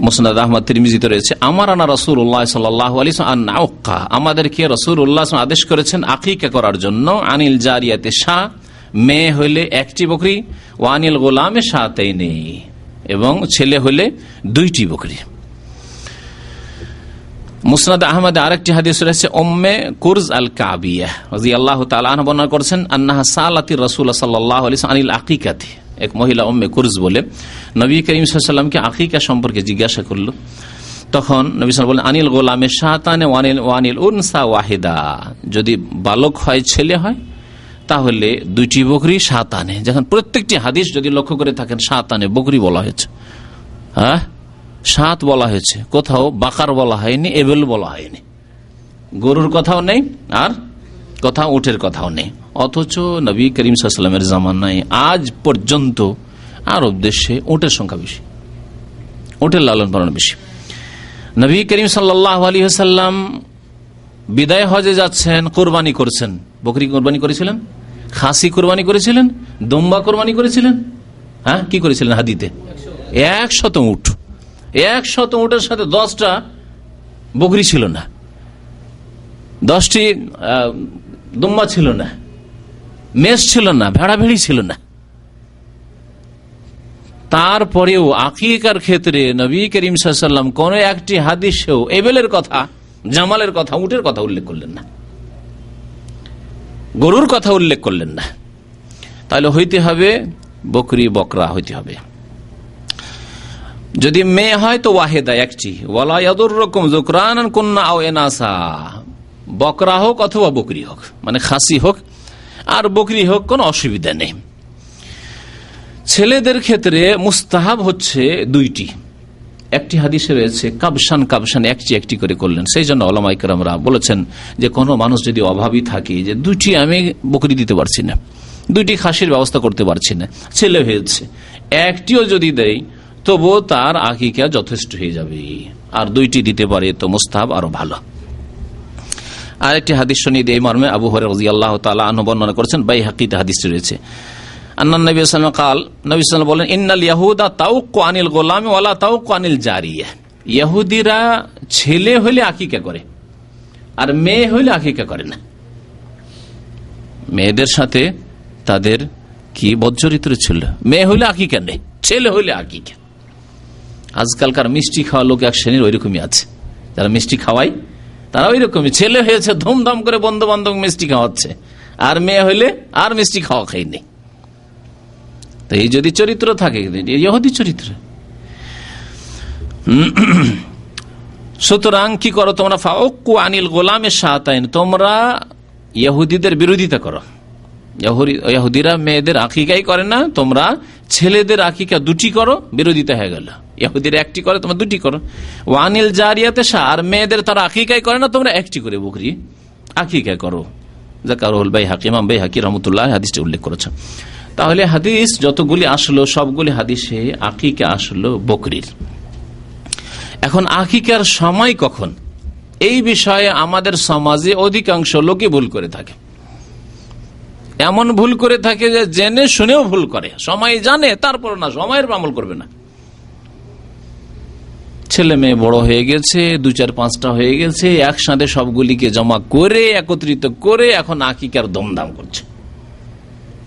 মুসনাদ আহমদ তিরমিজিতে রয়েছে, আমার আনা রাসূলুল্লাহ সাল্লাল্লাহু আলাইহি ওয়াসাল্লাম আনআউকা, আমাদেরকে রাসূলুল্লাহ আদেশ করেছেন আকিকা করার জন্য। আনিল জারিয়াতে শাহ, মেয়ে হইলে 1টি বকরি, ওয়া আনিল গোলামে শাতাইনি, এবং ছেলে হইলে 2টি বকরি। মুসনাদ আহমদ আরেকটি হাদিস রয়েছে, উম্মে কুরজ আল কাবিয়া রাদিয়াল্লাহু তাআলা আনহা বর্ণনা করেছেন, আন্নাহা সালাতি রাসূল সাল্লাল্লাহু আলাইহি ওয়াসাল্লাম আনিল আকিকাতি, এক মহিলা উম্মে কুরজ বলে নবী করিম সাল্লাল্লাহু আলাইহি ওয়াসাল্লামকে আকিকা সম্পর্কে জিজ্ঞাসা করলো। তখন নবী সাল্লাল্লাহু আলাইহি ওয়াসাল্লাম বলেন, আনিল গোলামে শাতানে ওয়ানিল উনসা ওয়াহিদা, যদি বালক হয়, ছেলে হয়, তাহলে 2টি বকরি 7 আনে। যখন প্রত্যেকটি হাদিস যদি লক্ষ্য করে থাকেন 7 আনে বকরি বলা হয়েছে, 7 বলা হয়েছে, কোথাও বাকার বলা হয়নি, এবেল বলা হয়নি, গরুর কথাও নেই, আর কোথাও উটের কথাও নেই। অথচ নবী করিম সাল্লাল্লাহু আলাইহি ওয়াসাল্লামের জামানায় আজ পর্যন্ত আরব দেশে উটের সংখ্যা বেশি, উটের লালন পালন বেশি। নবী করিম সাল্লাল্লাহু আলাইহি ওয়াসাল্লাম বিদায় হজে যাচ্ছেন, কোরবানি করছেন। বকরি কোরবানি করেছিলেন, খাসি কোরবানি করেছিলেন, দুম্বা কোরবানি করেছিলেন। হ্যাঁ, কি করেছিলেন? হাদিতে 100 উট, 100 উটের সাথে 10টা বকরি ছিল না, 10টি দুম্বা ছিল না, মেষ ছিল না, ভেড়া ভেড়ি ছিল না। তারপরেও আকিকার ক্ষেত্রে নবী করিম সাল্লাল্লাহু আলাইহি ওয়াসাল্লাম কোন একটি হাদিসেও এবেলের কথা, জামালের কথা, উটের কথা উল্লেখ করলেন না, গরুর কথা উল্লেখ করলেন না। তাহলে হইতে হবে বকরি, বকরা হইতে হবে। যদি মেয়ে হয় তো ওয়াহেদা, একটি। ওয়ালা ইয়াদুররুকুম যুকরানান কুননা আও ইনাসা, বকরা হোক অথবা বকরি হোক, মানে খাসি হোক আর বকরি হোক, কোনো অসুবিধা নেই। ছেলেদের ক্ষেত্রে মুস্তাহাব হচ্ছে 2টি। একটি হাদিসে রয়েছে কাবসান কাবসান, একটি একটি করে করলেন। সেই জন্য উলামায়ে কেরামরা বলেছেন যে কোনো মানুষ যদি অভাবী থাকে, যে 2টি আমি বকরি দিতে পারছি না, 2টি খাসির ব্যবস্থা করতে পারছি না, ছেলে হয়েছে, একটিও যদি দেয় তবুও তার আকিকা যথেষ্ট হয়ে যাবে। আর 2টি দিতে পারে তো মুস্তাহাব আরো ভালো। আরেকটি হাদিস শুনিয়ে দিয়ে এই মর্মে আবু হুরায়রা রাদিয়াল্লাহু তাআলা আনহু বর্ণনা করেছেন, বাইহাকিতে হাদিস রয়েছে। আন্নান নবী সাল্লাল্লাহু আলাইহি ওয়াসাল্লাম কাল, নবী সাল্লাল্লাহু আলাইহি ওয়াসাল্লাম বলেন, ইন্নাল ইয়াহুদা তাওক্কু আনিল গোলামি ওয়ালা তাওক্কু আনিল জারিয়া। ইহুদিরা ছেলে হলে আকিকা করে আর মেয়ে হলে আকিকা করে না। মেয়েদের সাথে তাদের কি বদচরিত্র ছিল, মেয়ে হলে আকিকা নেই, ছেলে হলে আকিকা। আজকালকার মিষ্টি খাওয়া লোক এক শ্রেণীর ওইরকমই আছে, যারা মিষ্টি খাওয়ায় তারা ওইরকমই, ছেলে হয়েছে ধুমধাম করে বন্ধু বান্ধব মিষ্টি খাওয়াচ্ছে, আর মেয়ে হইলে আর মিষ্টি খাওয়া খাইনি। তো এই যদি চরিত্র থাকে, ইহুদি চরিত্র। সুতরাং কি করো তোমরা? ফাওক্কু আনিল গোলামে শাতাইন, তোমরা ইহুদিদের বিরোধিতা করো। ইহুদিরা মেয়েদের আকিকাই করে না, তোমরা ছেলেদের আকিকা 2টি করো, বিরোধিতা হয়ে গেল। ইহুদিরা 1টি করে, তোমরা 2টি করো। ওয়ানিল জারিয়াতে শাহ, আর মেয়েদের তারা আকিকাই করে না, তোমরা 1টি করে বকরি আকিকা করো। যাকারুল বাইহাকি, ইমাম বাইহাকি রাহমাতুল্লাহ হাদিসটি উল্লেখ করেছেন। তাহলে হাদিস যতগুলি আসলো সবগুলি হাদিসে আকিকা আসলো বকরির। এখন আকিকার সময় কখন, এই বিষয়ে আমাদের সমাজে অধিকাংশ লোকই ভুল করে থাকে। এমন ভুল করে থাকে যে জেনে শুনেও ভুল করে, সময় জানে তারপর না, সময়ের আমল করবে না। ছেলে মেয়ে বড় হয়ে গেছে, 2, 4, 5টা হয়ে গেছে, একসাথে সবগুলিকে জমা করে একত্রিত করে এখন আকিকার দমদাম করছে।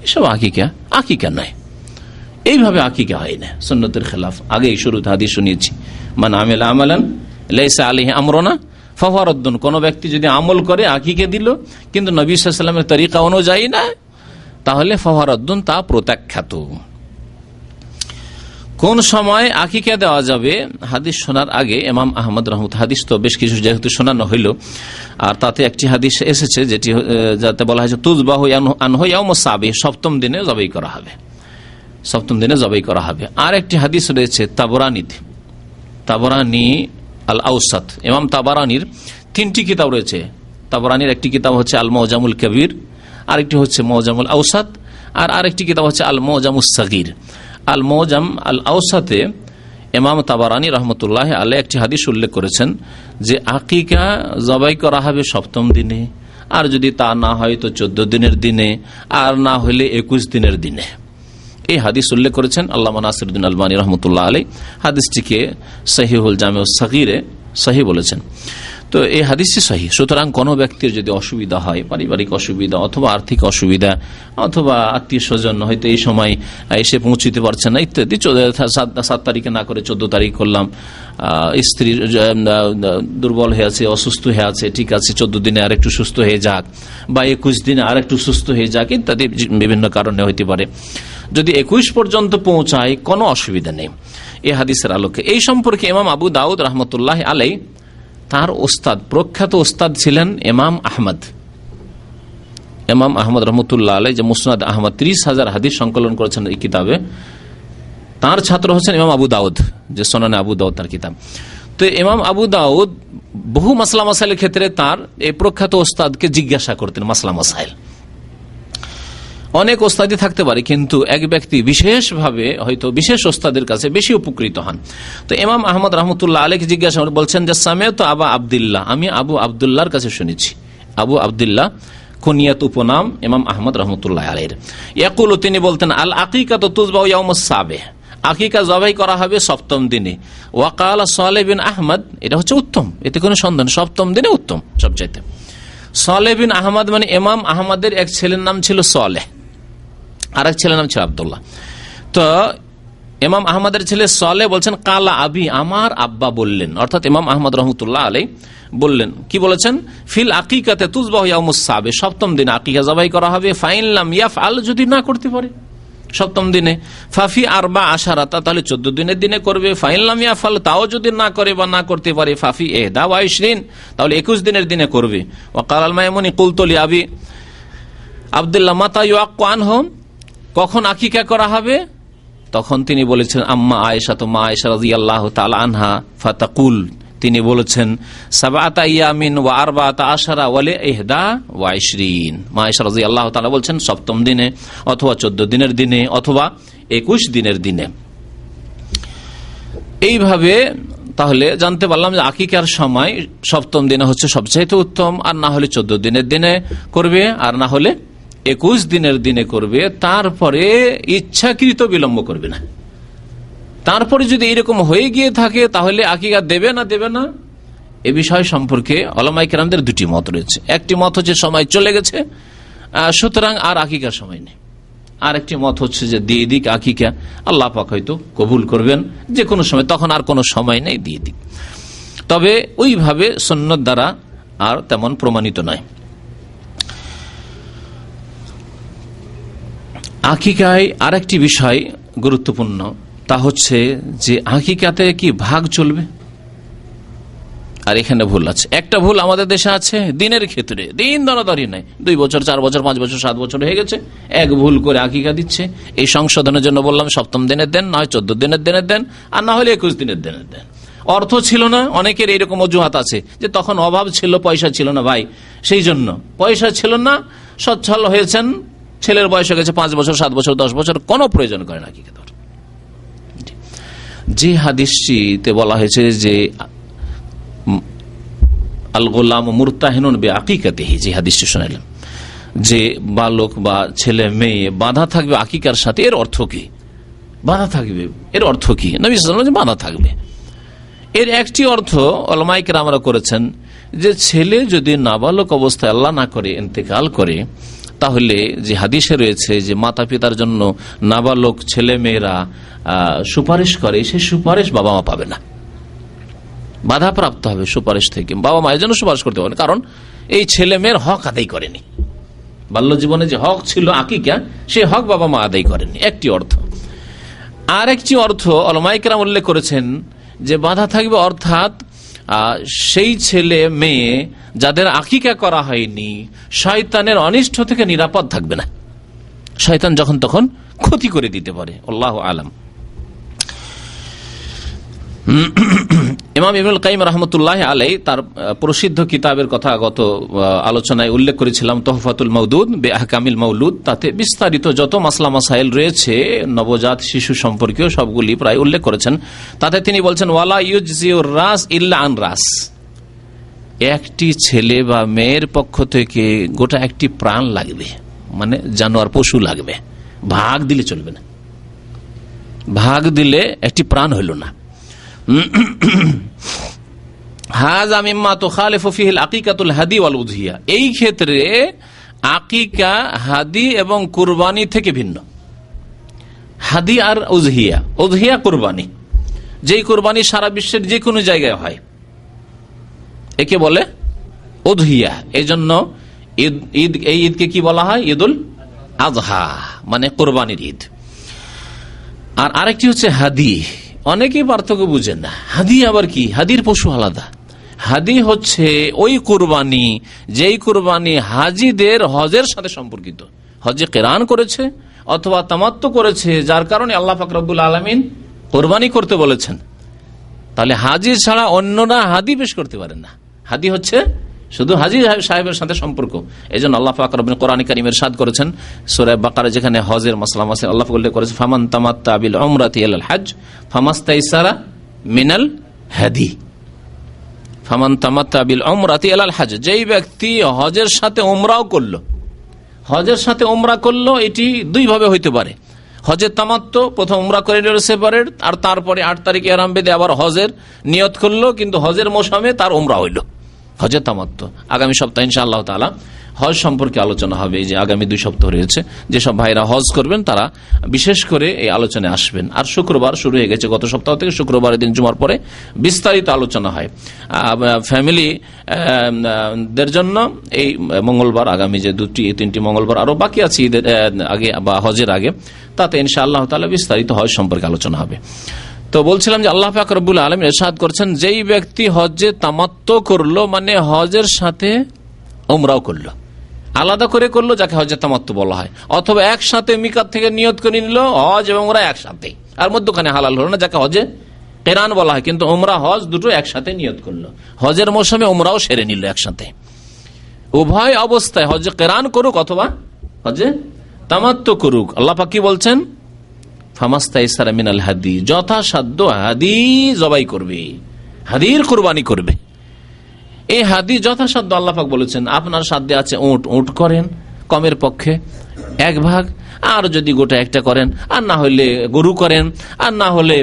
এসব আকিকা নয়, এইভাবে আকিকা হয় না, সুন্নতের খেলাফ। আগেই শুরুতে হাদিস শুনিয়েছি, মান আমিলা আমালান লাইসা আলাইহি আমরুনা ফাহুয়া রাদ্দুন। কোন ব্যক্তি যদি আমল করে আকিকা দিল কিন্তু নবী সাল্লাল্লাহু আলাইহি ওয়াসাল্লামের তরিকা অনুযায়ী না, তাহলে ফাহুয়া রাদ্দুন, তা প্রত্যাখ্যাত। কোন সময় আকিকা দেওয়া যাবে? হাদিস শোনার আগে ইমাম আহমদ রাহমাতুল্লাহ, হাদিস তো বেশ কিছু যেহেতু শোনানো হইল, আর তাতে একটি হাদিস এসেছে যেটি যাতে বলা হয়েছে তুযবাহু আনহু ইয়াউমুস সাবিহ, 7ম দিনে জবাই করা হবে, 7ম দিনে জবাই করা হবে। আর একটি হাদিস রয়েছে তাবরানীতে, তাবরানী আল আউসাত, ইমাম তাবরানীর 3টি কিতাব রয়েছে। তাবরানীর একটি কিতাব হচ্ছে আল মুজামুল কবির, আরেকটি হচ্ছে মুজামুল আউসাত, আর আরেকটি কিতাব হচ্ছে আল মুজামুস সাগীর। আল মুজাম আল আউসাতে ইমাম তাবারানী রহমতুল্লাহ আলাইহি একটি হাদিস উল্লেখ করেছেন যে আকিকা জবাই করা হবে 7ম দিনে, আর যদি তা না হয় তো 14 দিনের দিনে, আর না হলে 21 দিনের দিনে। এই হাদিস উল্লেখ করেছেন আল্লামা নাসিরউদ্দিন আলবানী রহমতুল্লাহ আলাইহি, হাদিসটিকে সহিহুল জামিউস সগীরে সহিহ বলেছেন। তো এই হাদিসটি সহিহ। সুতরাং কোনো ব্যক্তির যদি অসুবিধা হয়, পারিবারিক অসুবিধা অথবা আর্থিক অসুবিধা অথবা আত্মীয় স্বজন হয়তো এই সময় এসে পৌঁছতে পারছে না ইত্যাদি, 7 তারিখে না করে 14 তারিখ করলাম, স্ত্রীর দুর্বল হয়ে আছে, অসুস্থ হয়ে আছে, ঠিক আছে 14 দিনে আর একটু সুস্থ হয়ে যাক, বা 21 দিনে আর একটু সুস্থ হয়ে যাক, ইত্যাদি বিভিন্ন কারণে হইতে পারে। যদি 21 পর্যন্ত পৌঁছায় কোনো অসুবিধা নেই এই হাদিসের আলোকে। এই সম্পর্কে ইমাম আবু দাউদ রহমতুল্লাহ আলাইহি, তার ওস্তাদ, প্রখ্যাত ওস্তাদ ছিলেন ইমাম আহমদ। ইমাম আহমদ রহমতুল্লাহ আলাইহি যে মুসনাদ আহমদ 30,000 হাদিস সংকলন করেছেন এই কিতাবে, তার ছাত্র হচ্ছেন ইমাম আবু দাউদ, যে সুনানে আবু দাউদ তার কিতাব। তো ইমাম আবু দাউদ বহু মাসলা মাসাইলের ক্ষেত্রে তার এই প্রখ্যাত ওস্তাদকে জিজ্ঞাসা করতেন মাসলা মাসাইল। অনেক ওস্তাদি থাকতে পারে, কিন্তু এক ব্যক্তি বিশেষভাবে হয়তো বিশেষ ওস্তাদের কাছে বেশি উপকৃত হন। তো ইমাম আহমদ রহমতুল্লাহ আলাইহি জিজ্ঞাসা বলছেন যে সামিআতু আবা আব্দুল্লাহ, আমি আবু আব্দুল্লাহর কাছে শুনেছি। আবু আব্দুল্লাহ কুনিয়াত উপনাম ইমাম আহমদ রহমতুল্লাহ আলাইহির। ইয়াকুলু, তিনি বলতেন আল আকিকাতু তুযবাহু ইয়াউমুস সাবিহ, আকিকা জবাই করা হবে সপ্তম দিনে। ওয়াকালা সালেহ বিন আহমদ, এটা হচ্ছে উত্তম, এতে কোনো সন্দেহ নেই, সপ্তম দিনে উত্তম সবচাইতে। সালেহ বিন আহমদ মানে ইমাম আহমদের এক ছেলের নাম ছিল সালেহ, আর এক ছেলের নাম ছিল আব্দুল্লাহ। তো ইমাম আহমদের ছেলে সালেহ বলছেন কালা আবি, আমার আব্বা বললেন, অর্থাৎ ইমাম আহমদ রহমতুল্লাহ আলাইহি বললেন, কি বলেছেন, ফিল আকিকাতে তুযবাহু ইয়াউমুস সাবিহ, সপ্তম দিনে আকিকা জবাই করা হবে। ফাইন লাম ইয়াফআল, যদি না করতে পারে সপ্তম দিনে, ফাফি আরবা আশারাতা, তাহলে 14 দিনের দিনে করবে। ফাইন লাম ইয়াফআল, তাও যদি না করে বা না করতে পারে, ফাফি ইহদা ওয়া 20, তাহলে 21 দিনের দিনে করবে। ওয়াকাল আল মাইমুনি কুলতু লি আবি আব্দুল্লাহ মাতা ইউআক্কু আনহু, কখন আকিকা করা হবে? তখন তিনি বলেছেন আম্মা আয়েশা, তো মা আয়েশা রাদিয়াল্লাহু তাআলা আনহা, ফাতাকুল, তিনি বলেছেন সাবআতা ইয়ামিন ওয়া আরবাআতা আশারা ওয়া লি ইহদা ওয়া 20। মা আয়েশা রাদিয়াল্লাহু তাআলা বলছেন সপ্তম দিনে অথবা 14 দিনের দিনে অথবা 21 দিনের দিনে। এইভাবে তাহলে জানতে পারলাম যে আকিকার সময় সপ্তম দিনে হচ্ছে সবচাইতে উত্তম, আর না হলে 14 দিনের দিনে করবে, আর না হলে 21 দিনের দিনে করবে। তারপরে ইচ্ছাকৃত বিলম্ব করবে না। তারপরে যদি এরকম হয়ে গিয়ে থাকে তাহলে আকিকা দেবে না এ বিষয় সম্পর্কে উলামায়ে কেরামদের দুটি মত রয়েছে। একটি মত হচ্ছে সময় চলে গেছে, সুতরাং আর আকিকার সময় নেই। আর একটি মত হচ্ছে যে দিয়ে দিক আকিকা, আল্লাহ পাক হয়তো কবুল করবেন যে কোনো সময়, তখন আর কোনো সময় নেই, দিয়ে দিক। তবে ওইভাবে সুন্নাত দ্বারা আর তেমন প্রমাণিত নয়। আকিকায় আর একটি বিষয় গুরুত্বপূর্ণ, তা হচ্ছে যে আকিকাতে কি ভাগ চলবে? আর এখানে ভুল আছে। একটা ভুল আমাদের দেশে আছে দিনের ক্ষেত্রে, দিন দরাদরি নাই, 2 বছর 4 বছর 5 বছর 7 বছর হয়ে গেছে, এক ভুল করে আকিকা দিচ্ছে। এই সংশোধনের জন্য বললাম সপ্তম দিনের দেন, নয় 14 দিনের দিনের দেন, আর না হলে 21 দিনের দিনের দেন। অর্থ ছিল না, অনেকের এইরকম অজুহাত আছে যে তখন অভাব ছিল, পয়সা ছিল না ভাই, সেই জন্য পয়সা ছিল না, সচ্ছল হয়েছেন, ছেলের বয়স হয়ে গেছে 5 বছর 7 বছর 10 বছর, কোনো প্রয়োজন করে না আকিকা দেওয়ার। যে হাদিসটিতে বলা হয়েছে যে আল গোলাম মুরতাহিনুন বিআকিকাতিহি, যে হাদিসটি শুনাইলাম, যে বালক বা ছেলে মেয়ে বাধা থাকবে আকিকার সাথে, এর অর্থ কি? বাধা থাকবে, এর অর্থ কি? নবী সাল্লাল্লাহু আলাইহি ওয়াসাল্লাম বাধা থাকবে, এর একটি অর্থ উলামায়ে কেরামরা করেছেন যে ছেলে যদি নাবালক অবস্থায় আল্লাহ না করে ইন্তেকাল করে, তাহলে যে হাদিসে রয়েছে যে মাতা পিতার জন্য নাবালক ছেলে মেয়েরা সুপারিশ করে, সেই সুপারিশ বাবা মা পাবে না, বাধাপ্রাপ্ত হবে সুপারিশ থেকে। বাবা মায়ের জন্য সুপারিশ করতে পারে, কারণ এই ছেলে মেয়ের হক আদায় করেনি, বাল্য জীবনে যে হক ছিল আকিকা, সেই হক বাবা মা আদায় করেনি, একটি অর্থ। আর একটি অর্থ উলামায়ে কেরাম উল্লেখ করেছেন যে বাধা থাকবে, অর্থাৎ সেই ছেলে মেয়ে যাদের আকিকা করা হয়নি শয়তানের অনিষ্ট থেকে নিরাপদ থাকবে না, শয়তান যখন তখন ক্ষতি করে দিতে পারে। আল্লাহু আলাম। ইমাম ইবনুল কাইয়িম রাহমাতুল্লাহি আলাইহি তার প্রসিদ্ধ কিতাবের কথা গত আলোচনায় উল্লেখ করেছিলাম, তোহফাতুল মাউদুদ বিআহকামিল মাউলুদ, তাতে বিস্তারিত যত মাসলা মাসাইল রয়েছে নবজাত শিশু সম্পর্কীয় সবগুলি প্রায় উল্লেখ করেছেন। তাতে তিনি বলছেন ওয়ালা ইউজজিউর রাস ইল্লা আন রাস, একটি ছেলে বা মেয়ের পক্ষ থেকে গোটা একটি প্রাণ লাগবে, মানে জানোয়ার পশু লাগবে, ভাগ দিলে চলবে না, ভাগ দিলে একটি প্রাণ হইল না। হাযা মিম্মা তুখালিফু ফিহিল আকিকাতুল হাদি ওয়াল উযহিয়া, এই ক্ষেত্রে আকিকা হাদি এবং কুরবানি থেকে ভিন্ন। হাদি আর উযহিয়া, উযহিয়া কুরবানি, যেই কুরবানি সারা বিশ্বের যে কোনো জায়গায় হয় একে বলে উযহিয়া। এই জন্য ঈদ, এই ঈদকে কি বলা হয়? ঈদুল আযহা, মানে কুরবানির ঈদ। আর আরেকটি হচ্ছে হাদি, অনেকেই পার্থক্য বুঝেন না। হাদি আবার কি? হাদির পশু আলাদা। হাদি হচ্ছে ওই কুরবানি যেই কুরবানি হাজিদের হজের সাথে সম্পর্কিত, হজে কিরান করেছে অথবা তামাত্তু করেছে, যার কারণে আল্লাহ পাক রব্বুল আলামিন কুরবানি করতে বলেছেন। তাহলে হাজি ছাড়া অন্যরা হাদি পেশ করতে পারেন না। হাদি হচ্ছে শুধু হাজী সাহেবের সাথে সম্পর্ক। এই জন্য আল্লাহ পাক রব্বুল কোরআন কারীমে ইরশাদ করেছেন সূরা বাকারা, যেখানে হজের মাসলা আল্লাহ উল্লেখ করেছে, ফামান তামাত্তা বিল উমরাতি ইলাল হজ ফামাস্তাইসারা মিনাল হাদি। ফামান তামাত্তা বিল উমরাতি ইলাল হজ, যেই ব্যক্তি হজের সাথে উমরাও করলো, হজের সাথে উমরা করলো, এটি দুই ভাবে হইতে পারে। হজের তামাত্ম, প্রথম উমরা করে নিল সেপারেট, আর তারপরে 8 তারিখে ইহরাম বেঁধে আবার হজের নিয়ত করলো, কিন্তু হজের মৌসুমে তার উমরা হইল, হজের তামাত্ম। আগামী সপ্তাহে ইনশাআল্লাহ তাআলা হজ সম্পর্কে আলোচনা হবে। এই যে আগামী 2 সপ্তাহ রয়েছে, যেসব ভাইরা হজ করবেন তারা বিশেষ করে এই আলোচনায় আসবেন। আর শুক্রবার শুরু হয়ে গেছে, গত সপ্তাহ থেকে শুক্রবারের দিন জুমার পরে বিস্তারিত আলোচনা হয়। ফ্যামিলি দের জন্য এই মঙ্গলবার, আগামী যে 2-3টি মঙ্গলবার আরো বাকি আছে ঈদের আগে বা হজের আগে, তাতে ইনশাআল্লাহ তাআলা বিস্তারিত হজ সম্পর্কে আলোচনা হবে। তো বলছিলাম যে আল্লাহ পাক রব্বুল আলামিন ইরশাদ করছেন, যেই ব্যক্তি হজ্জে তামাত্তু করলো, মানে হজের সাথে উমরাও করলো, আলাদা করে করলো, যাকে হজ্জে তামাত্তু বলা হয়, অথবা একসাথে মিকাত থেকে নিয়ত করে নিল হজ এবং উমরা একসাথে, আর মধ্যখানে হালাল হলো না, যাকে হজে কিরান বলা হয়। কিন্তু উমরা হজ দুটো একসাথে নিয়ত করলো, হজের মৌসুমে উমরাও সেরে নিল একসাথে। উভয় অবস্থায় হজ্জে কিরান করুক অথবা হজ্জে তামাত্তু করুক, আল্লাহ পাক কি বলছেন, ফামাস্তাইসারা মিনাল হাদি, যথাসাধ্য হাদি জবাই করবে, হাদির কুরবানি করবে। এই হাদি যথাসাধ্য আল্লাহ পাক বলেছেন, আপনার সাধ্যে আছে উট, উট করেন কমের পক্ষে 1 ভাগ, আর যদি গোটা একটা করেন, আর না হলে গরু করেন, আর না হলে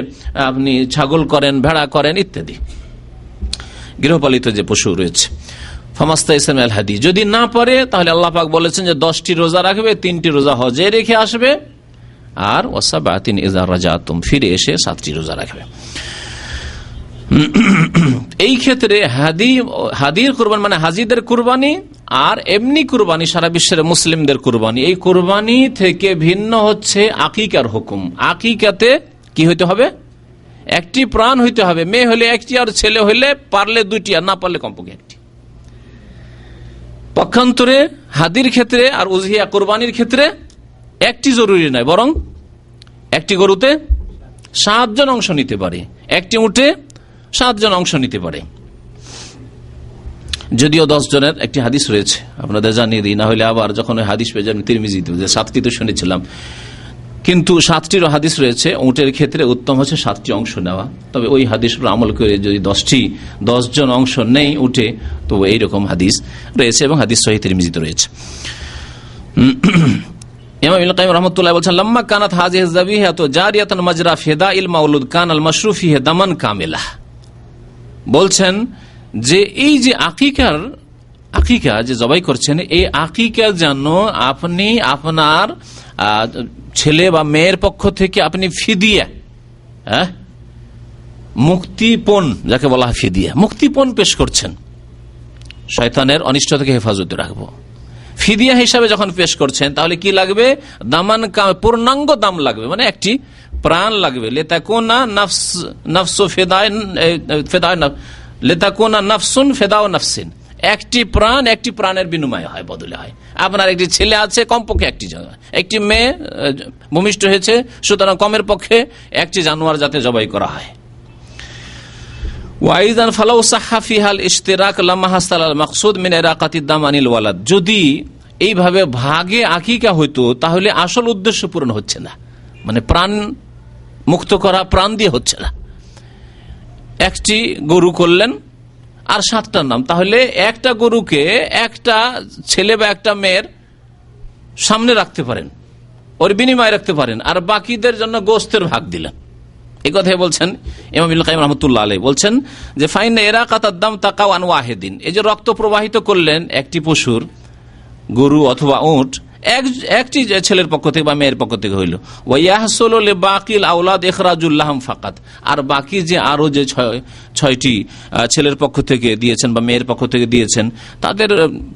আপনি ছাগল করেন, ভেড়া করেন ইত্যাদি, গৃহপালিত যে পশু রয়েছে। ফামাস্তাইসারা মিনাল হাদি, যদি না পারে তাহলে আল্লাহ পাক বলেছেন যে 10টি রোজা রাখবে, 3টি রোজা হজে রেখে আসবে, আর ওয়াসাবাতিন ইযা রাজাতুম, ফিরে এসে 7টি রোজা রাখবে। এই ক্ষেত্রে হাদির কুরবানি মানে হাজিদের কুরবানি আর এমনি কুরবানি, সারা বিশ্বের মুসলিমদের কুরবানি, এই কুরবানি থেকে ভিন্ন হচ্ছে আকিকার হুকুম। আকিকাতে কি হইতে হবে, একটি প্রাণ হইতে হবে, মেয়ে হলে একটি, আর ছেলে হইলে পারলে 2টি, আর না পারলে কমপক্ষে 1টি। পক্ষান্তরে হাদির ক্ষেত্রে আর উযহিয়া কুরবানির ক্ষেত্রে 1টি জরুরি নয়, বরং একটি গরুতে 7 জন অংশ নিতে পারে, একটি উটে 7 জন অংশ নিতে পারে। যদিও 10 জনের একটি হাদিস রয়েছে, আপনাদের জানিয়ে দিই, না হলে আবার যখন ওই হাদিস পেয়ে যাবেন তিরমিজিতে, যে 7টি তো শুনেছিলাম, কিন্তু 7টিরও হাদিস রয়েছে। উটের ক্ষেত্রে উত্তম হচ্ছে 7টি অংশ নেওয়া, তবে ওই হাদিস আমল করে যদি 10 জন অংশ নেই উঠে, তো এইরকম হাদিস রয়েছে এবং হাদিস সহিহ তিরমিজিতে রয়েছে। ইমাম ইবনে কাইয়িম রাহমাতুল্লাহ বলেন, লাম্মা কানাত হাযিহি যাবিহাতু জারিয়াতান মাজরা ফিদাইল মাউলুদ কানাল মাশরু ফিহি দামান কামিলা। বলছেন যে এই যে আকিকা যে জবাই করছেন, এই আকিকা যেন আপনি আপনার ছেলে বা মেয়ের পক্ষ থেকে আপনি ফিদিয়া, মুক্তিপণ, যাকে বলা হয় ফিদিয়া, মুক্তিপণ পেশ করছেন, শয়তানের অনিষ্ট থেকে হেফাজতে রাখবো। ফিদিয়া হিসাবে যখন পেশ করছেন, তাহলে কি লাগবে, দামান পূর্ণাঙ্গ দাম লাগবে, মানে একটি প্রাণ লাগবে। লেতাকুনা নাফসু লেতাকুনা নাফসুন ফেদাও নাফসিন, একটি প্রাণ একটি প্রাণের বিনিময় হয়, বদলে হয়। আপনার একটি ছেলে আছে, কমপক্ষে একটি মেয়ে ভূমিষ্ঠ হয়েছে, সুতরাং কমের পক্ষে একটি জানোয়ার যাতে জবাই করা হয়। ওয়াইদান ফালাউ সাহহা ফিহাল ইশতিরাক লামা হাসালাল মাকসুদ মিন ইরাকাতিদ দাম আনিল ওয়ালাদ, যদি এইভাবে ভাগে আকিকা হইতো তাহলে আসল উদ্দেশ্য পূরণ হচ্ছে না, মানে প্রাণ মুক্ত করা প্রাণ দিয়ে হচ্ছে না। একটি গরু করলেন আর 7টার নাম, তাহলে একটা গরুকে একটা ছেলে বা একটা মেয়ের সামনে রাখতে পারেন, ওর বিনিময় রাখতে পারেন, আর বাকিদের জন্য গোস্তের ভাগ দিলেন। এই কথাই বলছেন ইমাম ইবনে কাইয়িম রাহমাতুল্লাহ আলাইহি, বলছেন যে ফাইন ইরাকাতাদ দাম তাকাও আন ওয়াহিদিন, এই যে রক্ত প্রবাহিত করলেন একটি পশুর, গরু অথবা উট, একটি ছেলের পক্ষ থেকে বা মেয়ের পক্ষ থেকে হইল, ওয়াইয়াহসুলু লিবাকিল আওলাদ ইখরাজুল লাহম ফাকাত, আর বাকি যে আরো যে 6টি ছেলের পক্ষ থেকে দিয়েছেন বা মেয়ের পক্ষ থেকে দিয়েছেন,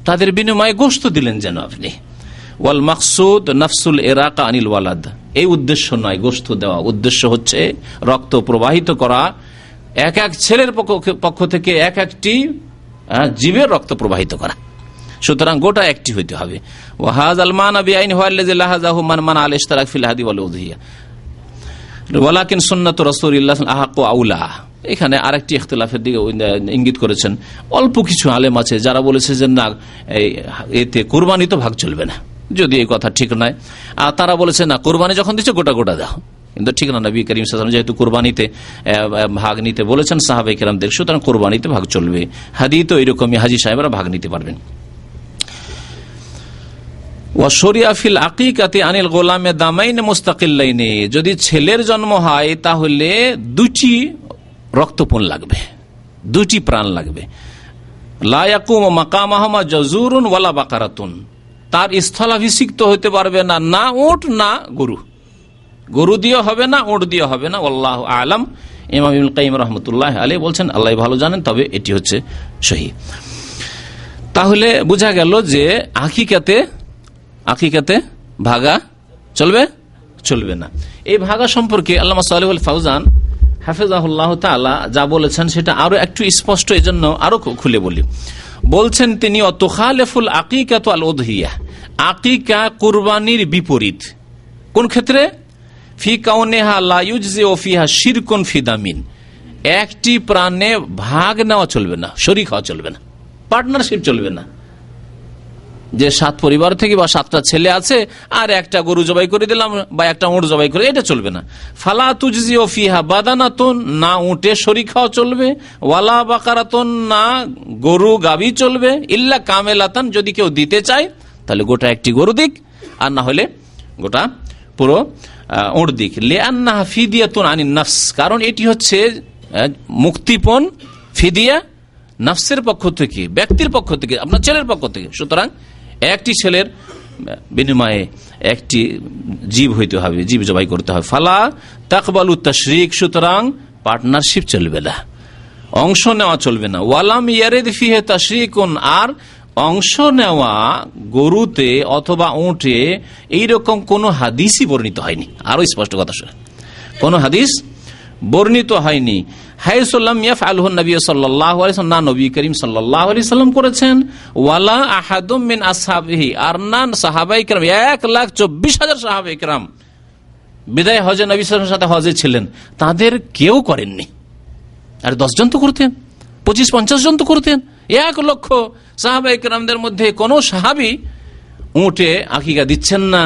তাদের বিনিময়ে গোশত দিলেন যেন আপনি। ওয়াল মাকসুদ নাফসুল ইরাকা আনিল ওয়ালাদ, এই উদ্দেশ্য নয় গোশত দেওয়া, উদ্দেশ্য হচ্ছে রক্ত প্রবাহিত করা, এক এক ছেলের পক্ষ থেকে এক একটি জীবের রক্ত প্রবাহিত করা, সুতরাং গোটা একটি হইতে হবে। ওয়াহাযাল মানা বিআইনি হুয়াল্লাযী লাহাযাহু মান মানা আল ইশতিরাক ফিল হাদি ওয়াল উযহিয়া ওয়ালাকিন সুন্নাতু রাসূলিল্লাহ আহাqqu আউলা, এখানে আরেকটি ইখতিলাফের দিকে ইঙ্গিত করেছেন। অল্প কিছু আলেম আছে যারা বলেছে যে না, এতে কোরবানি তো ভাগ চলবে না, যদি এই কথা ঠিক নয়। আর তারা বলেছে না, কোরবানি যখন দিচ্ছে গোটা গোটা দাও, কিন্তু ঠিক না। নবী করিম সাল্লাল্লাহু আলাইহি ওয়াসাল্লাম যেহেতু কোরবানিতে ভাগ নিতে বলেছেন সাহাবায়ে কেরামদের, সুতরাং কোরবানিতে ভাগ চলবে। হাদিয়ে তো এরকমই, হাজী সাহেবরা ভাগ নিতে পারবেন। ওয়াশরিয়া ফিল আকিকাতি আনিল গোলামে দামাইন মুস্তাকিল্লাইনি, যদি ছেলের জন্ম হয় তাহলে দুটি রক্তপণ লাগবে, দুটি প্রাণ লাগবে। লা ইয়াকুমু মাকামাহুমা জাজুরুন ওয়ালা বাকারাতুন, তার স্থলাভিষিক্ত হতে পারবে না, না উট না গরু, গরু দিয়ে হবে না, উট দিয়ে হবে না। আল্লাহু আ'লাম। ইমাম ইবনে কাইয়িম রাহমাতুল্লাহি আলাইহি বলছেন আল্লাহ ভালো জানেন, তবে এটি হচ্ছে সহিহ। তাহলে বোঝা গেল যে আকিকাতে ভাগা চলবে না। এই ভাগা সম্পর্কে আল্লামা সালেহুল ফাউজান হাফিজাহুল্লাহ তাআলা যা বলেছেন সেটা আরো একটু স্পষ্ট, এজন্য আরো খুলে বলি। বলছেন তিনি, তুখালিফুল আকিকাতু আল উদহিয়া, আকিকা কুরবানির বিপরীত। কোন ক্ষেত্রে? ফি কাউনিহা লা ইউজজিউ ফিহা শিরকুন ফি দামিন, একটি প্রাণে ভাগ নেওয়া চলবে না, শরীক হওয়া চলবে না, পার্টনারশিপ চলবে না। যে 7 পরিবার থেকে বা 7টা ছেলে আছে আর একটা গরু জবাই করে দিলাম বা একটা উট জবাই করে, এটা চলবে না। ফালা তুজজিউ ফিহা বাদানাতুন, না উটে শরীক হওয়া চলবে, ওয়ালা বাকারাতুন, না গরু গাবি চলবে, ইল্লা কামেলাতান, যদি কেউ দিতে চায় তাহলে গোটা একটি গরু দিক, আর না হলে গোটা পুরো উট দিক। লিআন্নাহা ফিদিয়াতুন আনিন নাফস, কারণ এটি হচ্ছে মুক্তিপণ, ফিদিয়া নাফসের পক্ষ থেকে, ব্যক্তির পক্ষ থেকে, আপনার ছেলের পক্ষ থেকে। সুতরাং একটি ছেলের বিনিময়ে একটি জীব হইতে হবে, জীব জবাই করতে হবে। ফালা তাকবালু তাশরিক, সুতরাং পার্টনারশিপ চলবে না, অংশ নেওয়া চলবে না। ওয়ালাম ইয়ারিদ ফিহি তাশরিকুন, আর অংশ নেওয়া গরুতে অথবা উটে এইরকম কোন হাদিসই বর্ণিত হয়নি। আরো স্পষ্ট কথা শুনে, কোন হাদিস বর্ণিত হয়নি। হাইসুল্লাম ইয়াফআলহু নবী সাল্লাল্লাহু আলাইহি ওয়াসাল্লাম, না নবী করিম সাল্লাল্লাহু আলাইহি ওয়াসাল্লাম করেছেন, ওয়ালা আহাদুম মিন আসহাবিহি, আর না সাহাবায়ে কেরাম, 1,24,000 সাহাবায়ে কেরাম বিদায় হজে নবী সাল্লাল্লাহু আলাইহি ওয়াসাল্লামের সাথে হজে ছিলেন, তাদের কেউ করেননি। আর 10 জন তো করতেন, 25-50 জন তো করতেন। 1 লক্ষ সাহাবায়ে কেরামদের মধ্যে কোন সাহাবী উটে আকিকা দিচ্ছেন না,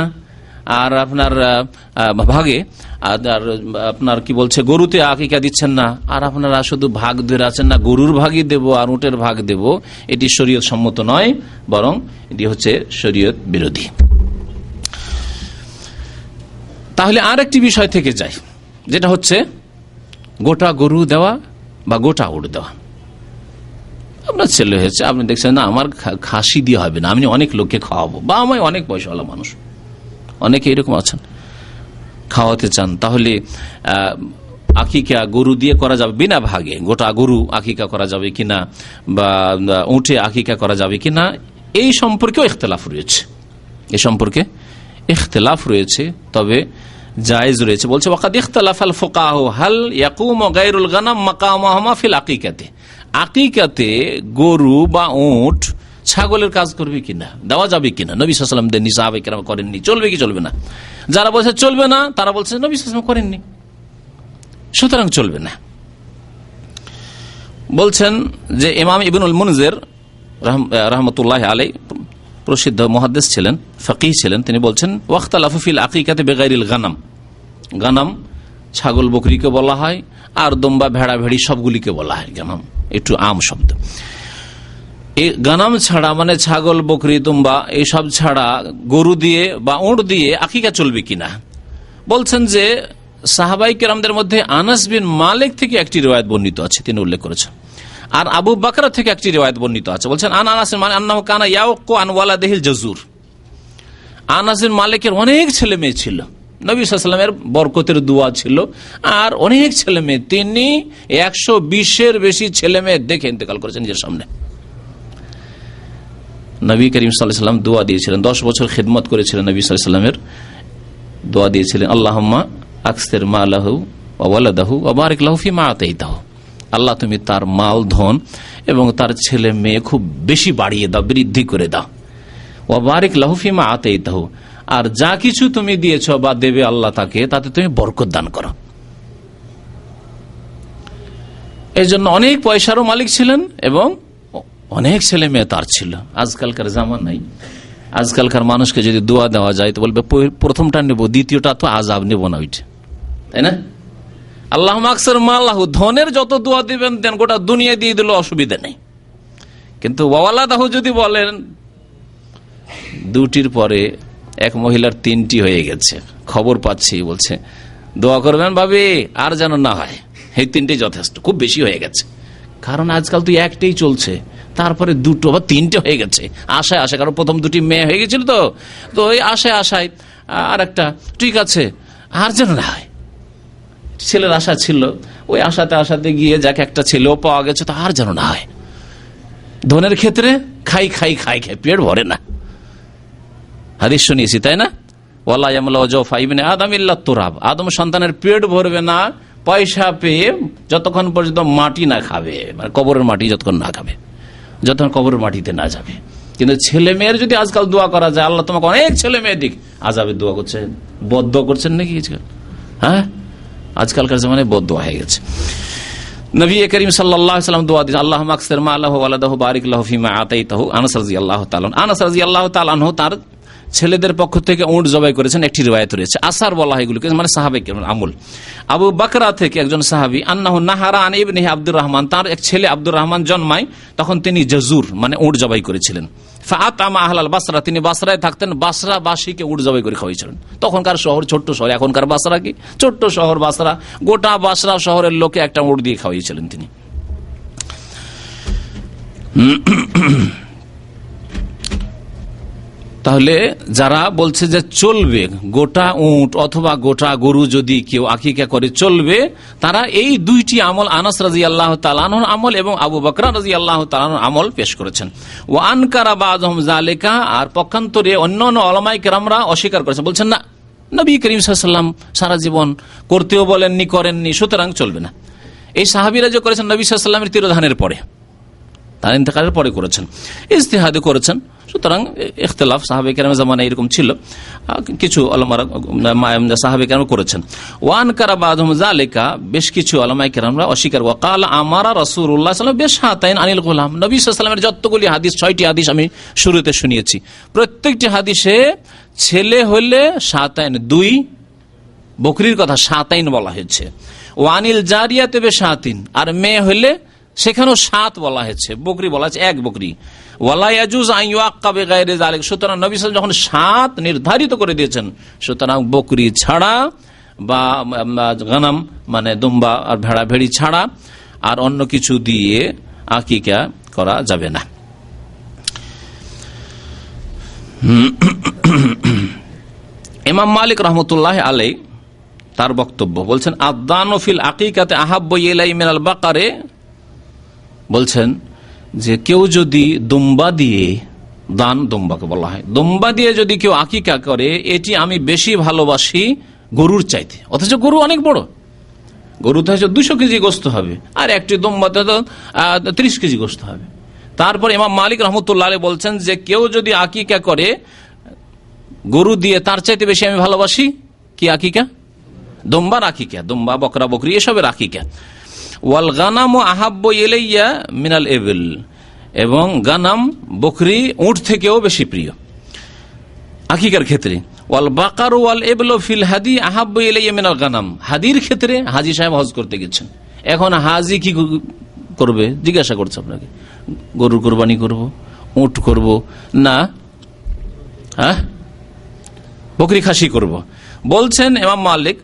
আর আপনার ভাগে আপনার কি বলছে গরুতে আকিকা দিচ্ছেন না, আর আপনারা শুধু ভাগ ধরে আছেন না গরুর ভাগই দেব আর উটের ভাগ দেব, এটি শরীয়ত সম্মত নয়, বরং এটি হচ্ছে শরীয়ত বিরোধী। তাহলে আর একটি বিষয় থেকে যায়, যেটা হচ্ছে গোটা গরু দেওয়া বা গোটা উট দেওয়া। আপনার ছেলে হয়েছে, আপনি দেখছেন না আমার খাসি দিয়ে হবে না, আমি অনেক লোককে খাওয়াবো, বা আমি অনেক পয়সাওয়ালা মানুষ, অনেকে এরকম আছেন, খাওয়াতে চান, তাহলে আকিকা গরু দিয়ে করা যাবে বিনা ভাগে, গোটা গরু আকিকা করা যাবে কিনা বা উঠে আকিকা করা যাবে কিনা, এই সম্পর্কেও ইখতিলাফ রয়েছে, এই সম্পর্কে ইখতিলাফ রয়েছে, তবে জায়েজ রয়েছে। বলছে ওয়াকাদ ইখতালাফাল ফুকাহা হাল ইয়াকুমু গায়রুল গানাম মাকামাহুমা ফিল আকিকাতে, আকিকাতে গরু বা উট ছাগলের কাজ করবে কিনা, দেওয়া যাবে কিনা, নবী সাল্লাল্লাহু আলাইহি ওয়াসাল্লাম দেননি, সাহাবায়ে কেরাম করেননি, চলবে কি চলবে না? যারা বলছে চলবে না তারা বলছে নবী সাল্লাল্লাহু আলাইহি ওয়াসাল্লাম করেননি, সুতরাং চলবে না। বলছেন যে ইমাম ইবনুল মুনজির রাহমাতুল্লাহি আলাইহি প্রসিদ্ধ মুহাদ্দিস ছিলেন, ফকিহ ছিলেন, তিনি বলছেন ওয়াখতালাফু ফিল আকিকাতি বিগাইরিল গানাম, গানাম ছাগল বকরিকে বলা হয়, আর দম্বা ভেড়া ভেড়ি সবগুলিকে বলা হয় গানাম, একটু আম শব্দ। এই গানাম ছাড়া মানে ছাগল বকরি দুম্বা এইসব ছাড়া গরু দিয়ে বা উট দিয়ে আকিকা চলবে কিনা। বলছেন যে সাহাবাই কেরামদের মধ্যে আনাস বিন মালিক থেকে একটি রিওয়ায়াত বর্ণিত আছে, তিনি উল্লেখ করেছেন, আর আবু বকর থেকে একটি রিওয়ায়াত বর্ণিত আছে। বলছেন আনাস মানে আন্নাহু কানা ইয়াউকু আন ওয়ালাদিহিল জাজুর, আনাস বিন মালিকের অনেক ছেলে মেয়ে ছিল, নবী সাল্লাল্লাহু আলাইহি ওয়াসাল্লামের বরকতের দোয়া ছিল, আর অনেক ছেলে মেয়ে, তিনি 120-এর বেশি ছেলে মেয়ে দেখে ইন্তেকাল করেছেন নিজের সামনে। নবী করিম সাল্লাল্লাহু আলাইহি ওয়াসাল্লাম দোয়া দিয়েছিলেন, 10 বছর খিদমত করেছিলেন নবী সাল্লাল্লাহু আলাইহি ওয়াসাল্লামের, দোয়া দিয়েছিলেন আল্লাহুম্মা আকসির মালাহু ওয়া ওয়ালাদাহু ওয়া বারিক লাহু ফিমা আতাইতাহু, আল্লাহ তুমি তার মাল ধন এবং তার ছেলে মেয়ে খুব বেশি বাড়িয়ে দাও, বৃদ্ধি করে দাও, ওয়া বারিক লাহু ফিমা আতাইতাহু, আর যা কিছু তুমি দিয়েছো বা দেবে আল্লাহ তাকে, তাতে তুমি বরকত দান করো। এই জন্য অনেক পয়সারও মালিক ছিলেন এবং অনেক ছেলে মেয়ে তার ছিল। আজকালকার জামা নাই, আজকালকার মানুষকে যদি দোয়া দেওয়া যায় তো বলবে প্রথমটা নেব, দ্বিতীয়টা তো আজাব নেব না, ওইটা, তাই না? আল্লাহ আকসার মাল্লাহু, ধনের যত দোয়া দিবেন দেন, গোটা দুনিয়া দিয়ে দিল, অসুবিধা নেই। কিন্তু ওয়ালাদাহু যদি বলেন, দুটির পরে এক মহিলার 3টি হয়ে গেছে, খবর পাচ্ছি, বলছে দোয়া করবেন ভাবি আর যেন না হয়, এই 3টি যথেষ্ট, খুব বেশি হয়ে গেছে। কারণ আজকাল তো একটাই চলছে, তারপরে 2টো বা 3টে হয়ে গেছে, আশায় আশায়। কারণ প্রথম 2টি মেয়ে হয়ে গেছিল, তো ওই আশায় আশায় আর একটা, ঠিক আছে আর যেন না হয়। ছেলের আশা ছিল, ওই আশাতে আশাতে গিয়ে যাকে একটা ছেলেও পাওয়া গেছে, তো আর যেন না হয়। ধনের ক্ষেত্রে খাই খাই খাই খাই, পেট ভরে না, হাদিস শুনিয়েছি, তাই না? ওয়ালা ইয়ামলা ওয়াজফা ইবনে আদম ইল্লা তুরাব, আদম সন্তানের পেট ভরবে না পয়সা পেয়ে যতক্ষণ পর্যন্ত মাটি না খাবে, মানে কবরের মাটি যতক্ষণ না খাবে, যতক্ষণ কবরের মাটিতে না যাবে। কিন্তু ছেলে মেয়ের যদি আজকাল দোয়া করা যায়, আল্লাহ তোমাকে অনেক ছেলে মেয়ে দিক, আজাবের দোয়া করছেন, বদদোয়া করছেন নাকি আজকাল? হ্যাঁ, আজকালকার জামানায় বদদোয়া হয়ে গেছে। নবী করিম সাল্লাল্লাহু আলাইহি ওয়াসাল্লাম দোয়া দিয়েছেন, আল্লাহুম্মা আকসির মালাহু ওয়ালাদাহু বারিক লাহু ফিমা আতাইতাহু। আনাস রাদিয়াল্লাহু তাআলা আনহু তার ছেলেদের পক্ষ থেকে উট জবাই করেছেন, একটি রিওয়ায়াত রয়েছে। আসার বলা হয় এগুলোকে, মানে সাহাবে কেরাম আমল। আবু বকরা থেকে একজন সাহাবী, আন্নাহু নাহারা আন ইবনিহি আব্দুর রহমান, তার এক ছেলে আব্দুর রহমান জন্মায়, তখন তিনি জাজুর মানে উট জবাই করেছিলেন। ফাআতামা আহলাল বাসরা, তিনি বাসরায় থাকতেন, বাসরাবাসীকে উট জবাই করে খাওয়াইছিলেন। তখনকার শহর ছোট্ট শহর, এখনকার বাসরা কি ছোট্ট শহর বাসরা, গোটা বাসরা শহরের লোকে একটা উট দিয়ে খাওয়াইছিলেন তিনি। তাহলে যারা বলছে যে চলবে গোটা উট অথবা গোটা গরু যদি কেউ আকিকা করে চলবে, তারা এই 2টি আমল, আনাস রাদিয়াল্লাহু তাআলা আনহুর আমল এবং আবু বকর রাদিয়াল্লাহু তাআলা আনহুর আমল পেশ করেছেন। ওয়া আনকারা বাযহুম যালিকা, আর পক্ষান্তরে অন্যান্য উলামায়ে কেরামরা অস্বীকার করেছেন, বলছেন না, নবী করিম সাল্লাল্লাহু আলাইহি ওয়াসাল্লাম সারা জীবন করতেও বলেননি, করেননি, সুতরাং চলবে না। এই সাহাবীরা যে করেছেন নবী সাল্লাল্লাহু আলাইহি ওয়াসাল্লামের তিরোধানের পরে, তার ইন্তেকালের পরে করেছেন, ইজতিহাদ করেছেন। সুতরাং ইখতিলাফ সাহাবে কেরামের জামানায় এরকম ছিল, কিছু উলামারা সাহাবে কেরাম করেছেন। ওয়ান কারা বাযহুম যালিকা, বেশ কিছু উলামায়ে কেরামরা অস্বীকার। ওয়া ক্বাল আমারা রাসূলুল্লাহ সাল্লাল্লাহু আলাইহি ওয়াসাল্লাম বিশাতাইন আনিল গোলাম, নবী সাল্লাল্লাহু আলাইহি ওয়াসাল্লামের যতগুলি হাদিস, 6টি হাদিস আমি শুরুতে শুনিয়েছি, প্রত্যেকটি হাদিসে ছেলে হলে শাতাইন, 2 বকরির কথা শাতাইন বলা হয়েছে। ওয়ানিল জারিয়াতে বিশাতিন, আর মেয়ে হলে সেখানেও 7 বলা হয়েছে, বকরি বলা হয়েছে 1 বকরি। ওয়ালা ইয়াজুজ আন ইউআক্কা বিগাইরি যালিক, সুতরাং নবী সাল্লাল্লাহু আলাইহি ওয়াসাল্লাম যখন 7 নির্ধারিত করে দিয়েছেন, সুতরাং বকরি ছাড়া বা গানাম মানে দুম্বা আর ভেড়া ভেড়ি ছাড়া আর অন্য কিছু দিয়ে আকিকা করা যাবে না। ইমাম মালিক রাহমাতুল্লাহি আলাইহি তার বক্তব্য বলছেন, আদানু ফিল আকিকাতে আহাব্বু ইলাই মিনাল বাকারে, বলছেন যে কেউ যদি দুম্বা দিয়ে, দান দুম্বাকে বলা হয়, দুম্বা দিয়ে যদি কেউ আকিকা করে, এটি আমি বেশি ভালোবাসি গরুর চাইতে। অথচ গরু অনেক বড়, গরুতে হচ্ছে 200 কেজি গোস্ত হবে, আর একটি দুম্বাতে 30 কেজি গোস্ত হবে। তারপর ইমাম মালিক রহমতুল্লাহ আলাইহি বলছেন যে কেউ যদি আকিকা করে গরু দিয়ে, তার চাইতে বেশি আমি ভালোবাসি কি আকিকা, দুম্বার আকিকা, দুম্বা বকরা বকরি এসবের আকিকা। ওয়াল গানামু আহাব্বু ইলাইয়া মিনাল ইবিল, এবং গানাম বকরি উট থেকেও বেশি প্রিয় আকিকার ক্ষেত্রে। ওয়াল বাকারু ওয়াল ইবলু ফিল হাদি আহাব্বু ইলাইয়া মিনাল গানাম, হাদির ক্ষেত্রে হাজী সাহেব হজ করতে গেছেন, এখন হাজী কি করবে জিজ্ঞাসা করছে আপনাকে, গরুর কুরবানি করব, উট করব না বকরি খাসি করব? বলছেন ইমাম মালিক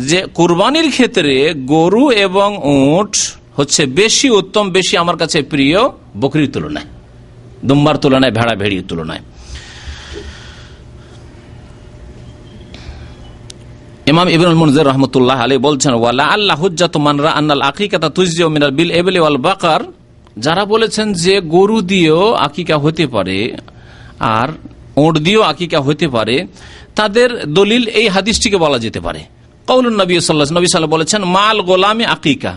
যে কুরবানির ক্ষেত্রে গরু এবং উট হচ্ছে বেশি উত্তম, বেশি আমার কাছে প্রিয় বকরির তুলনায়, দুম্বার তুলনায়, ভেড়া ভেড়ির তুলনায়। ইমাম ইবনুল মুনজির রাহমাতুল্লাহ আলাইহি বলছেন, ওয়ালা আল্লাহ হুজ্জাতু মান রা আন্নাল আকিকাতা তুজজিউ মিনাল বিল ইবলি ওয়াল বাকার, যারা বলেছেন যে গরু দিয়েও আকিকা হতে পারে আর উট দিয়েও আকিকা হতে পারে, তাদের দলিল এই হাদিসটিকে বলা যেতে পারে। কাউলুন নবী সাল্লাল্লাহু আলাইহি ওয়াসাল্লাম বলেছেন, মাল গোলামি আকিকা,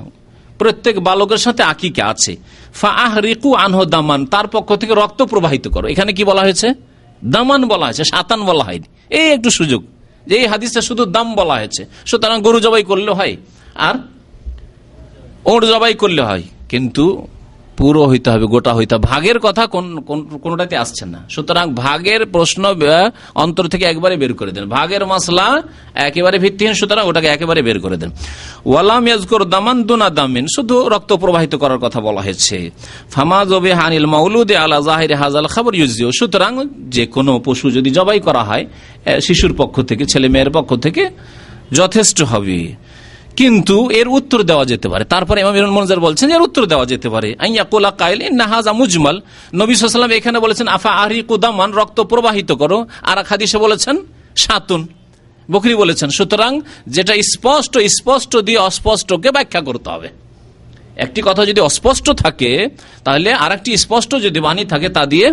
প্রত্যেক বালকের সাথে আকিকা আছে। ফাআহরিকু আনহু দামান, তার পক্ষ থেকে রক্ত প্রবাহিত করো। এখানে কি বলা হয়েছে? দামান বলা হয়েছে, শাতান বলা হয়নি। এই একটু সুযোগ যে এই হাদিসটা শুধু দাম বলা হয়েছে, সুতরাং গরু জবাই করলে হয় আর ওর জবাই করলে হয়, কিন্তু পুরো হইতে হবে, গোটা হইতে হবে। ভাগের কথা কোনটাতে আসছে না। সুতরাং ভাগের প্রশ্ন অন্তর থেকে একবারে বের করে দেন। ভাগের মাসলা একেবারে ভিত্তিহীন, সুতরাং ওটাকে একেবারে বের করে দেন। ওয়ালাম ইয়াজকুর দামান দুনা দামিন, শুধু রক্ত প্রবাহিত করার কথা বলা হয়েছে। ফামা জবে হানিল মাউলুদে আলা জাহিরে হাজাল খবর ইউজিও, সুতরাং যে কোনো পশু যদি জবাই করা হয় শিশুর পক্ষ থেকে, ছেলে মেয়ের পক্ষ থেকে, যথেষ্ট হবে। কিন্তু এর উত্তর দেওয়া যেতে পারে। তারপরে ইমাম ইবনে মুনজির বলছেন এর উত্তর দেওয়া যেতে পারে। আইয়াকুলা কাইল ইন্না হাযা মুজমাল, নবী সাল্লাল্লাহু আলাইহি ওয়াসাল্লাম এখানে বলেছেন আফা আহরিকু দামান, রক্ত প্রবাহিত করো, আর এক হাদিসে বলেছেন শাতুন, বকরি বলেছেন। সুতরাং যেটা স্পষ্ট, স্পষ্ট দিয়ে অস্পষ্টকে ব্যাখ্যা করতে হবে। একটি কথা যদি অস্পষ্ট থাকে তাহলে আরেকটি স্পষ্ট যদি বাণী থাকে তা দিয়ে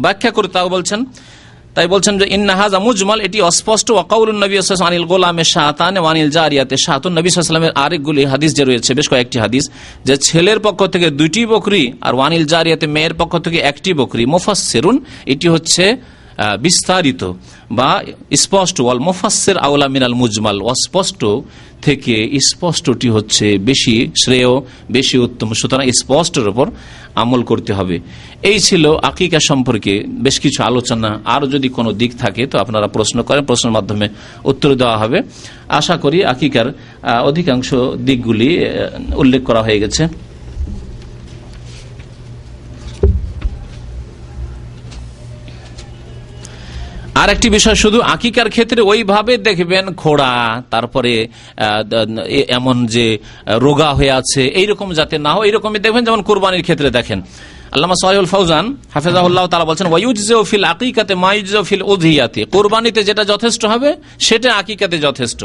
ব্যাখ্যা করতে হবে বলছেন। তাই বলছেন যে ইন্না হাযা মুজমাল, এটি অস্পষ্ট। ওয়া কাউলুন নবী সাল্লাল্লাহু আলাইহি ওয়াসাল্লাম আনিল গোলামে শাতান ওয়া আনিল জারিয়াতে শাতুন, নবী সাল্লাল্লাহু আলাইহি ওয়াসাল্লামের আরেকগুলি হাদিস যে রয়েছে, বেশ কয়েকটি হাদিস, যে ছেলের পক্ষ থেকে 2টি বকরি আর ওয়ানিল জারিয়াতে মেয়ের পক্ষ থেকে 1টি বকরি। মুফাসসিরুন, এটি হচ্ছে বিস্তারিত বা স্পষ্ট। ওয়াল মুফাসসির আওলা মিনাল মুজমাল, অস্পষ্ট থেকে স্পষ্টটি হচ্ছে বেশি শ্রেয়, বেশি উত্তম। সুতরাং স্পষ্টের উপর আমল করতে হবে। এই ছিল আকিকা সম্পর্কে বেশ কিছু আলোচনা। আরও যদি কোনো দিক থাকে তো আপনারা প্রশ্ন করেন, প্রশ্নের মাধ্যমে উত্তর দেওয়া হবে। আশা করি আকিকার অধিকাংশ দিকগুলি উল্লেখ করা হয়ে গেছে। আর একটি বিষয়, শুধু আকিকার ক্ষেত্রে ওইভাবে দেখবেন খোড়া, তারপরে এমন যে রোগা হয়ে আছে এইরকম যাতে না হয়, এইরকমই দেখবেন। যেমন কুরবানির ক্ষেত্রে দেখেন, আল্লামা সালেহুল ফাউজান হাফেজাহুল্লাহ তাআলা বলছেন ওয়ায়ুজজিউ ফিল আকিকাতে মা ইউজজিউ ফিল উযহিয়াতি, কুরবানিতে যেটা যথেষ্ট হবে সেটা আকিকাতে যথেষ্ট।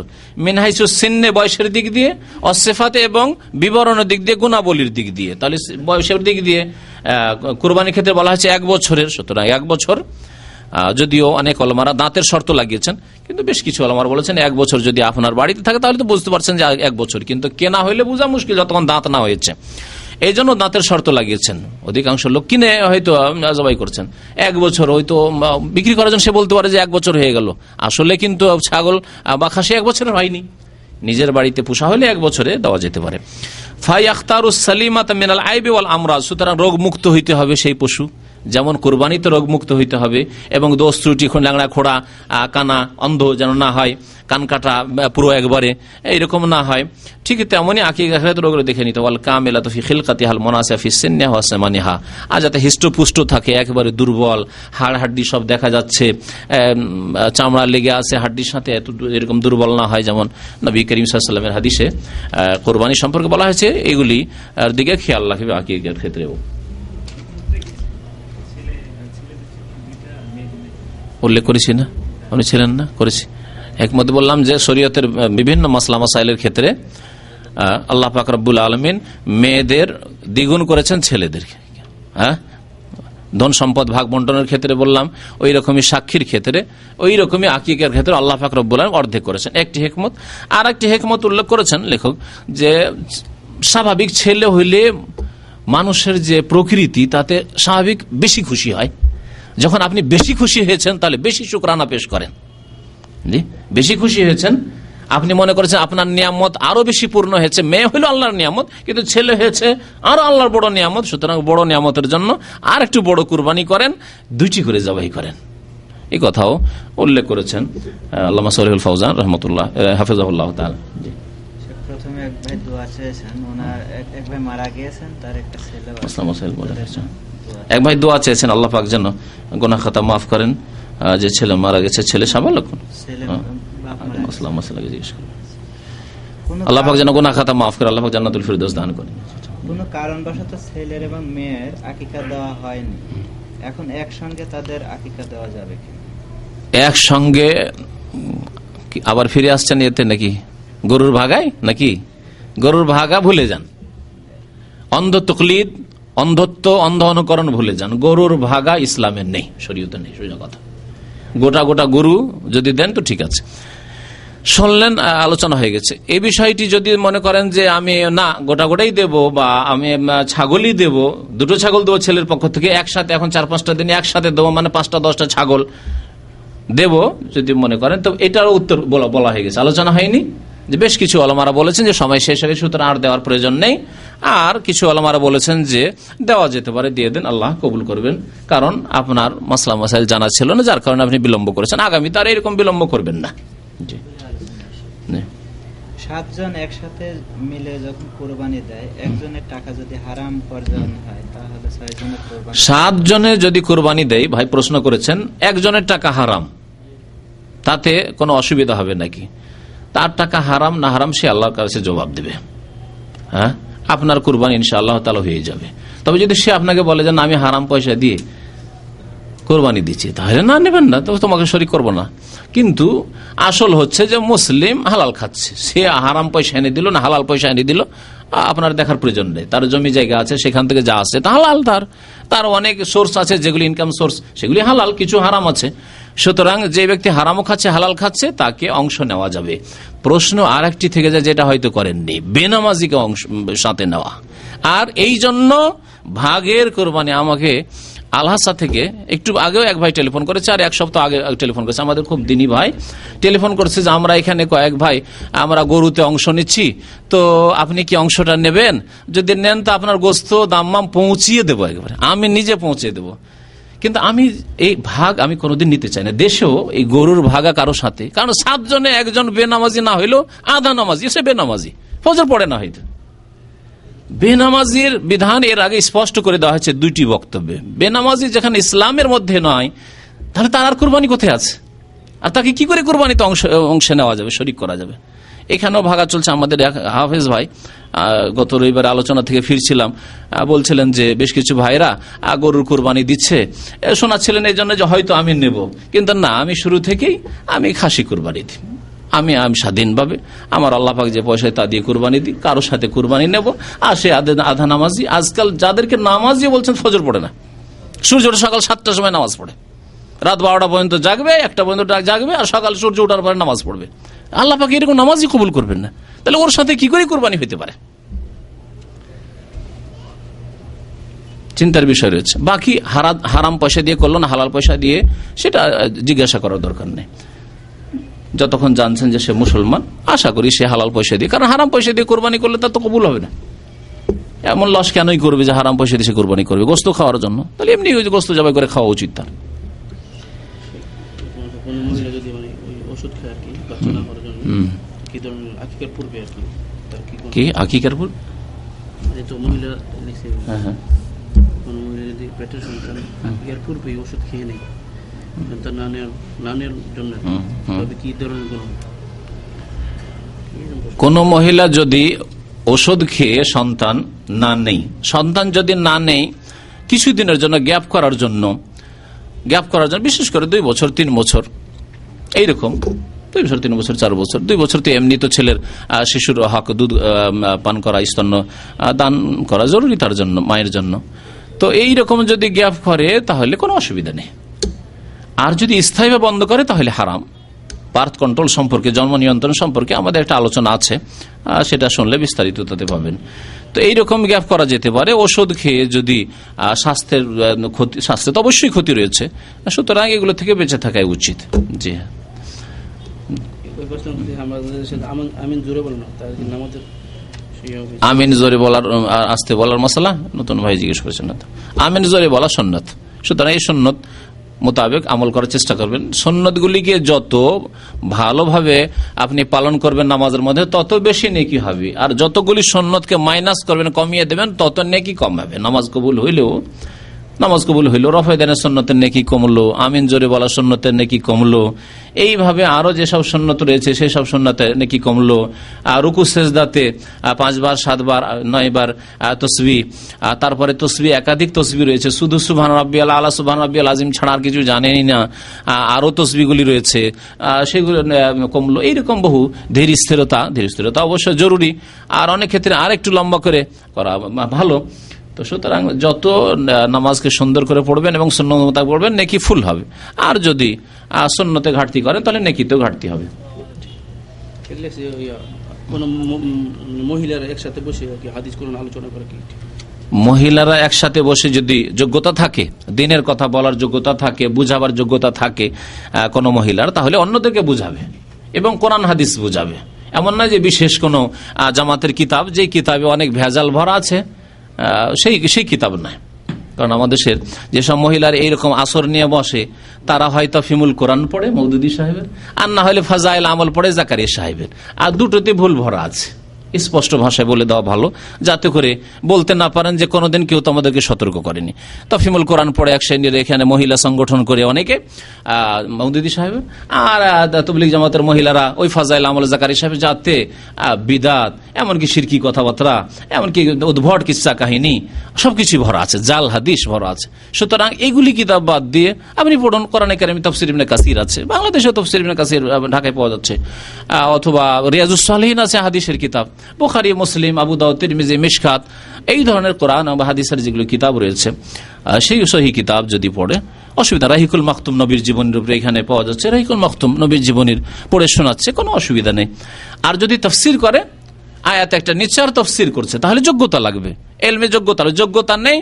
মিন হাইসু সিন্নে, বয়সের দিক দিয়ে, অসিফাতে এবং বিবরণের দিক দিয়ে, গুণাবলীর দিক দিয়ে। তাহলে বয়সের দিক দিয়ে কুরবানির ক্ষেত্রে বলা হয়েছে 1 বছরের, সুতরাং 1 বছর। যদিও অনেক ওলামারা দাঁতের শর্ত লাগিয়েছেন, কিন্তু বেশ কিছু ওলামারা বলেছেন 1 বছর যদি আপনার বাড়িতে থাকে তাহলে তো বুঝতে পারছেন যে 1 বছর, কিন্তু কেনা হইলে বোঝা মুশকিল যতক্ষণ দাঁত না হয়েছে। এই জন্য দাঁতের শর্ত লাগিয়েছেন। অধিকাংশ লোক কিনে হয়তো জবাই করছেন 1 বছর, হয়তো বিক্রি করার জন্য সে বলতে পারে যে 1 বছর হয়ে গেল, আসলে কিন্তু ছাগল বা খাসি 1 বছরের হয়নি। নিজের বাড়িতে পোষা হলে 1 বছরে দেওয়া যেতে পারে। ফাই আখতারুস সালিমাতা মিনাল আইবি ওয়াল আমরাজ, সুতরাং রোগ মুক্ত হইতে হবে সেই পশু। যেমন কুরবানিতে রোগ মুক্ত হইতে হবে, এবং দোষ ত্রুটি, ল্যাংড়া, খোড়া, কানা, অন্ধ যেন না হয়, কান কাটা পুরো একবারে এইরকম না হয়। ঠিক তেমনই আকিকা রোগগুলো দেখে নিতে ওয়াল কামিলাতু ফি খিলকাতিহাল মুনাসিবা ফি সিন্নিহা ওয়া সামানিহা, আর যাতে হিষ্টপুষ্ট থাকে, একেবারে দুর্বল, হাড় হাড্ডি সব দেখা যাচ্ছে, চামড়া লেগে আছে হাড্ডির সাথে, এরকম দুর্বল না হয়। যেমন নবী করিম সাল্লাল্লাহু আলাইহি ওয়াসাল্লামের হাদিসে কুরবানি সম্পর্কে বলা হয়েছে, এগুলি দিকে খেয়াল রাখবে আকিকার ক্ষেত্রেও। উল্লেখ করেছি না, উনি ছিলেন না, করেছি। একমত বললাম যে শরীয়তের বিভিন্ন মাসলা মাসাইলের ক্ষেত্রে আল্লাহ পাক রব্বুল আলামিন মেয়েদের দ্বিগুণ করেছেন ছেলেদেরকে। হ্যাঁ, ধন সম্পদ ভাগ বন্টনের ক্ষেত্রে বললাম, ওই রকমই সাক্ষীর ক্ষেত্রে, ওই রকমই আকিকার ক্ষেত্রে আল্লাহ পাক রব্বুল আলামিন অর্ধেক করেছেন। একটি হিকমত। আর একটি হিকমত উল্লেখ করেছেন লেখক, যে স্বাভাবিক ছেলে হইলে মানুষের যে প্রকৃতি তাতে স্বাভাবিক বেশি খুশি হয়। যখন আপনি বেশি খুশি হয়েছেন তাহলে বেশি শুকরানা পেশ করেন। জি, বেশি খুশি হয়েছেন, আপনি মনে করেছেন আপনার নিয়ামত আরো বেশি পূর্ণ হয়েছে। মেয়ে হইল আল্লাহর নিয়ামত, কিন্তু ছেলে হয়েছে আরো আল্লাহর বড় নিয়ামত। সুতরাং বড় নিয়ামতের জন্য আর একটু বড় কুরবানি করেন, 2টি করে জবাই করেন। এই কথাও উল্লেখ করেছেন আল্লামা সালেহুল ফাউজান রাহমাতুল্লাহ হাফেজাহুল্লাহ তাআলা। জি, প্রথমে এক ভাই দোয়া চেয়েছেন, ওনার এক ভাই মারা গিয়েছেন, তার একটা ছেলে আছে। এক ভাই দোয়া চেয়েছেন আল্লাহ পাক যেন গুনাহ খাতা মাফ করেন, যে ছেলে মারা গেছে, ছেলে সাবালক, আল্লাহ পাক যেন গুনাহ খাতা মাফ করে, আল্লাহ পাক জান্নাতুল ফিরদৌস দান করেন। কোনো কারণবশত ছেলের এবং মেয়ের আকিকা দেওয়া হয়নি, এখন একসঙ্গে তাদের আকিকা দেওয়া যাবে কি? একসঙ্গে আবার ফিরে আসছেন এতে নাকি? গরুর ভাগায় নাকি? গরুর ভাগা ভুলে যান, অন্ধ তকলিদ, অন্ধত্ব, অন্ধ অনুকরণ ভুলে যান। গরুর ভাগা ইসলামের নেই, শরীয়তে নেই, সোজা কথা। গোটা গোটা গরু যদি দেন তো ঠিক আছে। শুনলেন, আলোচনা হয়ে গেছে। এই বিষয়টি যদি মনে করেন যে আমি না গোটা গোটাই দেব, বা আমি ছাগলই দেব, 2টো ছাগল দেবো ছেলের পক্ষ থেকে একসাথে, এখন 4-5টা দিন একসাথে দেবো, মানে 5টা-10টা ছাগল দেব যদি মনে করেন, তো এটার উত্তর বলা হয়ে গেছে, আলোচনা হয়নি। যে বেশ কিছু ওলামারা বলেছেন যে সময় শেষ হয়ে সুতরাং আর দেওয়ার প্রয়োজন নেই, আর কিছু ওলামারা বলেছেন যে দেওয়া যেতে পারে, দিয়ে দেন, আল্লাহ কবুল করবেন, কারণ আপনার মাসলা মাসাইল জানা ছিল না, যার কারণে আপনি বিলম্ব করেছেন, আগামীতে আর এরকম বিলম্ব করবেন না। জি। 7 জন একসাথে মিলে যখন কোরবানি দেয়, একজনের টাকা যদি হারাম উপার্জন হয় তাহলে 6 জনের কোরবানি, 7 জনে যদি কোরবানি দেয়, ভাই প্রশ্ন করেছেন একজনের টাকা হারাম, তাতে কোনো অসুবিধা হবে নাকি? তার টাকা হারাম না হারাম সে আল্লাহর কাছে জবাব দেবে। হ্যাঁ, আপনার কুরবানি ইনশাআল্লাহ তাআলা হয়ে যাবে। তবে যদি সে আপনাকে বলে যে না আমি হারাম পয়সা দিয়ে কোরবানি দিচ্ছি, তাহলে না নেবেন না, তো তোমাকে শরীক করব না। কিন্তু আসল হচ্ছে যে মুসলিম হালাল খাচ্ছে, সে হারাম পয়সা এনে দিল না হালাল পয়সা এনে দিল, আপনার দেখার প্রয়োজন নেই। তার জমি জায়গা আছে, সেখান থেকে যা আছে তা হালাল, তার অনেক সোর্স আছে যেগুলি ইনকাম সোর্স, সেগুলি হালাল, কিছু হারাম আছে। সুতরাং যে ব্যক্তি হারামও খাচ্ছে হালাল খাচ্ছে তাকে অংশ নেওয়া যাবে। প্রশ্ন আর একটি থেকে যায়, যেটা হয়তো করেননি, বেনামাজিকে অংশ সাথে নেওয়া। আর এই জন্য ভাগের কোরবানি আমাকে আলহাসা থেকে একটু আগেও এক ভাই টেলিফোন করেছে, আর 1 সপ্তাহ আগে টেলিফোন করেছে, আমাদের খুব দিনী ভাই টেলিফোন করেছে যে আমরা এখানে কয়েক ভাই আমরা গরুতে অংশ নিচ্ছি, তো আপনি কি অংশটা নেবেন? যদি নেন তো আপনার গোস্ত দাম পৌঁছিয়ে দেবো, একবারে আমি নিজে পৌঁছে দেবো। কিন্তু আমি এই ভাগ আমি কোনোদিন নিতে চাই না। দেশেও এই গরুর ভাগা কারো সাথে, কারণ 7 জনে একজন বেনামাজি না হইলেও আধা নামাজি, সে বেনামাজি, ফজর পড়ে না হয়তো। বেনামাজির বিধান এর আগে স্পষ্ট করে দেওয়া হয়েছে 2টি বক্তব্যে। বেনামাজি যেখানে ইসলামের মধ্যে নয়, তাহলে তার আর কোরবানি কোথায় আছে? আর তাকে কি করে কোরবানিতে অংশে নেওয়া যাবে, শরীক করা যাবে? এখানেও ভাগা চলছে। আমাদের হাফেজ ভাই গত রবিবার আলোচনা থেকে ফিরছিলাম, বলছিলেন যে বেশ কিছু ভাইরা গরুর কোরবানি দিচ্ছে, শোনাচ্ছিলেন এই জন্য যে হয়তো আমি নেব, কিন্তু না, আমি শুরু থেকেই আমি খাসি কোরবানি দিই, আমি স্বাধীনভাবে আমার আল্লাহ পাক যে পয়সায় তা দিয়ে কোরবানি দিই, কারোর সাথে কোরবানি নেব। আর সে আধা নামাজি, আজকাল যাদেরকে নামাজি বলছেন ফজর পড়ে না, সূর্য ওঠে সকাল 7টার সময় নামাজ পড়ে, রাত 12টা পর্যন্ত জাগবে, 1টা পর্যন্ত জাগবে, আর সকাল সূর্য ওঠার পরে নামাজ পড়বে। আল্লাহ পাক এরকম নামাজই কবুল করবেন না, তাহলে ওর সাথে কি করে কোরবানি হইতে পারে? চিন্তার বিষয় রয়েছে। বাকি হারাম পয়সা দিয়ে করলো না হালাল পয়সা দিয়ে, সেটা জিজ্ঞাসা করার দরকার নেই। যতক্ষণ জানছেন যে সে মুসলমান, আশা করি সে হালাল পয়সা দিয়ে, কারণ হারাম পয়সা দিয়ে কোরবানি করলে তার তো কবুল হবে না। এমন লস কেনই করবে যে হারাম পয়সা দিয়ে সে কোরবানি করবে গোস্ত খাওয়ার জন্য? তাহলে এমনি গোস্ত জবাই করে খাওয়া উচিত তার। কি আকিকার পূর্বে ওষুধ খেয়ে নেই, কোন মহিলা যদি ওষুধ খেয়ে সন্তান না নেই, সন্তান যদি না নেই কিছুদিনের জন্য গ্যাপ করার জন্য, বিশেষ করে 2 বছর 3 বছর এইরকম, 2 বছর 3 বছর 4 বছর, 2 বছর তো এমনি তো ছেলের শিশুর হক দুধ পান করা, স্তন্য দান করা জরুরি তার জন্য, মায়ের জন্য। তো এইরকম যদি গ্যাপ করে তাহলে কোনো অসুবিধা নেই। আর যদি স্থায়ীভাবে বন্ধ করে তাহলে হারাম। বার্থ কন্ট্রোল সম্পর্কে, জন্ম নিয়ন্ত্রণ সম্পর্কে আমাদের একটা আলোচনা আছে, সেটা শুনলে বিস্তারিত তাতে পাবেন। তো এইরকম গ্যাপ করা যেতে পারে। ওষুধ খেয়ে যদি স্বাস্থ্যের ক্ষতি, স্বাস্থ্যে তো অবশ্যই ক্ষতি রয়েছে, সুতরাং এগুলো থেকে বেঁচে থাকাই উচিত। জি হ্যাঁ, আমিন জোরে বলার আস্তে বলার মশলা নতুন ভাই জিজ্ঞেস করেছেন না তো। আমিন জোরে বলা সুন্নাত, সুতরাং এই সুন্নত মোতাবেক আমল করার চেষ্টা করবেন। সুন্নতগুলিকে যত ভালোভাবে আপনি পালন করবেন নামাজের মধ্যে, তত বেশি নেকি হবে। আর যতগুলি সুন্নতকে মাইনাস করবেন, কমিয়ে দেবেন, তত নেকি কম হবে। নামাজ কবুল হইল, রফায়ে দানের সুন্নতের নেকি কমলো, আমিন জোরে বলা সুন্নতের নেকি কমলো, এইভাবে আরো যেসব সুন্নত রয়েছে সেই সব সুন্নতের নেকি কমলো। রুকু সেজদাতে 5 বার 7 বার 9 বার তসবিহ, তারপরে তসবিহ একাধিক তসবিহ রয়েছে, শুধু সুবহান রাব্বিয়াল আলা সুবহান রাব্বিয়াল আযীম ছাড়া আর কিছু জানেনই না, আরো তসবিহগুলি রয়েছে, সেগুলো কমলো। এইরকম বহু ধীর স্থিরতা অবশ্যই জরুরি। আর অনেক ক্ষেত্রে আর একটু লম্বা করে করা ভালো। তো সুতরাং যত নামাজকে সুন্দর করে পড়বেন এবং সুন্নত মোতাবেক পড়বেন, নেকি ফুল হবে। আর যদি সুন্নতে ঘাটতি করেন তাহলে নেকিতেও ঘাটতি হবে। মহিলারা একসাথে বসে হাদিস কোরআন আলোচনা করে, মহিলারা একসাথে বসে যদি যোগ্যতা থাকে, দিনের কথা বলার যোগ্যতা থাকে, বুঝাবার যোগ্যতা থাকে কোন মহিলার, তাহলে অন্যদেরকে বুঝাবে এবং কোরআন হাদিস বুঝাবে। এমন না যে বিশেষ কোনো জামাতের কিতাব, যে কিতাবে অনেক ভেজাল ভরা আছে সেই কিতাব নয়। কারণ আমাদের দেশের যেসব মহিলার এইরকম আসর নিয়ে বসে তারা হয়তো ফিমুল কোরআন পড়ে মওদুদি সাহেবের, আর না হলে ফাজাইল আমল পড়ে জাকারিয়া সাহেবের, আর দুটোতে ভুল ভরা আছে। স্পষ্ট ভাষায় বলে দেওয়া ভালো, যাতে করে বলতে না পারেন যে কোনোদিন কেউ তো আমাদেরকে সতর্ক করেনি। তফিমুল কোরআন পড়ে এক শ্রেণীর এখানে মহিলা সংগঠন করে অনেকে মওদুদি সাহেব, আর তবলিগ জামাতের মহিলারা ওই ফাজাইল আমল জাকারিয়া সাহেব, যাতে বিদাত, এমনকি শিরকি কথাবার্তা, এমনকি উদ্ভট কিচ্ছা কাহিনী সবকিছু ভরা আছে, জাল হাদিস ভরা আছে। সুতরাং এইগুলি কিতাব বাদ দিয়ে আপনি পড়ুন কোরআনে কারিমে তাফসীর ইবনে কাসির আছে, বাংলাদেশে তাফসীর ইবনে কাসির ঢাকায় পাওয়া যাচ্ছে, অথবা রিয়াজুস সালিহিন আছে হাদিসের কিতাব, বুখারী, মুসলিম, আবু দাউদ, তিরমিজি, মিশকাত, এই ধরনের কোরআন বা হাদিসের যেগুলো কিতাব রয়েছে সেই সহিহ কিতাব যদি পড়ে অসুবিধা। রাহিকুল মাখতুম নবীর জীবনের উপরে এখানে পাওয়া যাচ্ছে, রাহিকুল মাখতুম নবীর জীবনীর পড়ে শোনাচ্ছে, কোনো অসুবিধা নেই। আর যদি তাফসীর করে আয়াত একটা নিচার তাফসীর করছে, তাহলে যোগ্যতা লাগবে, এলমে যোগ্যতা নেই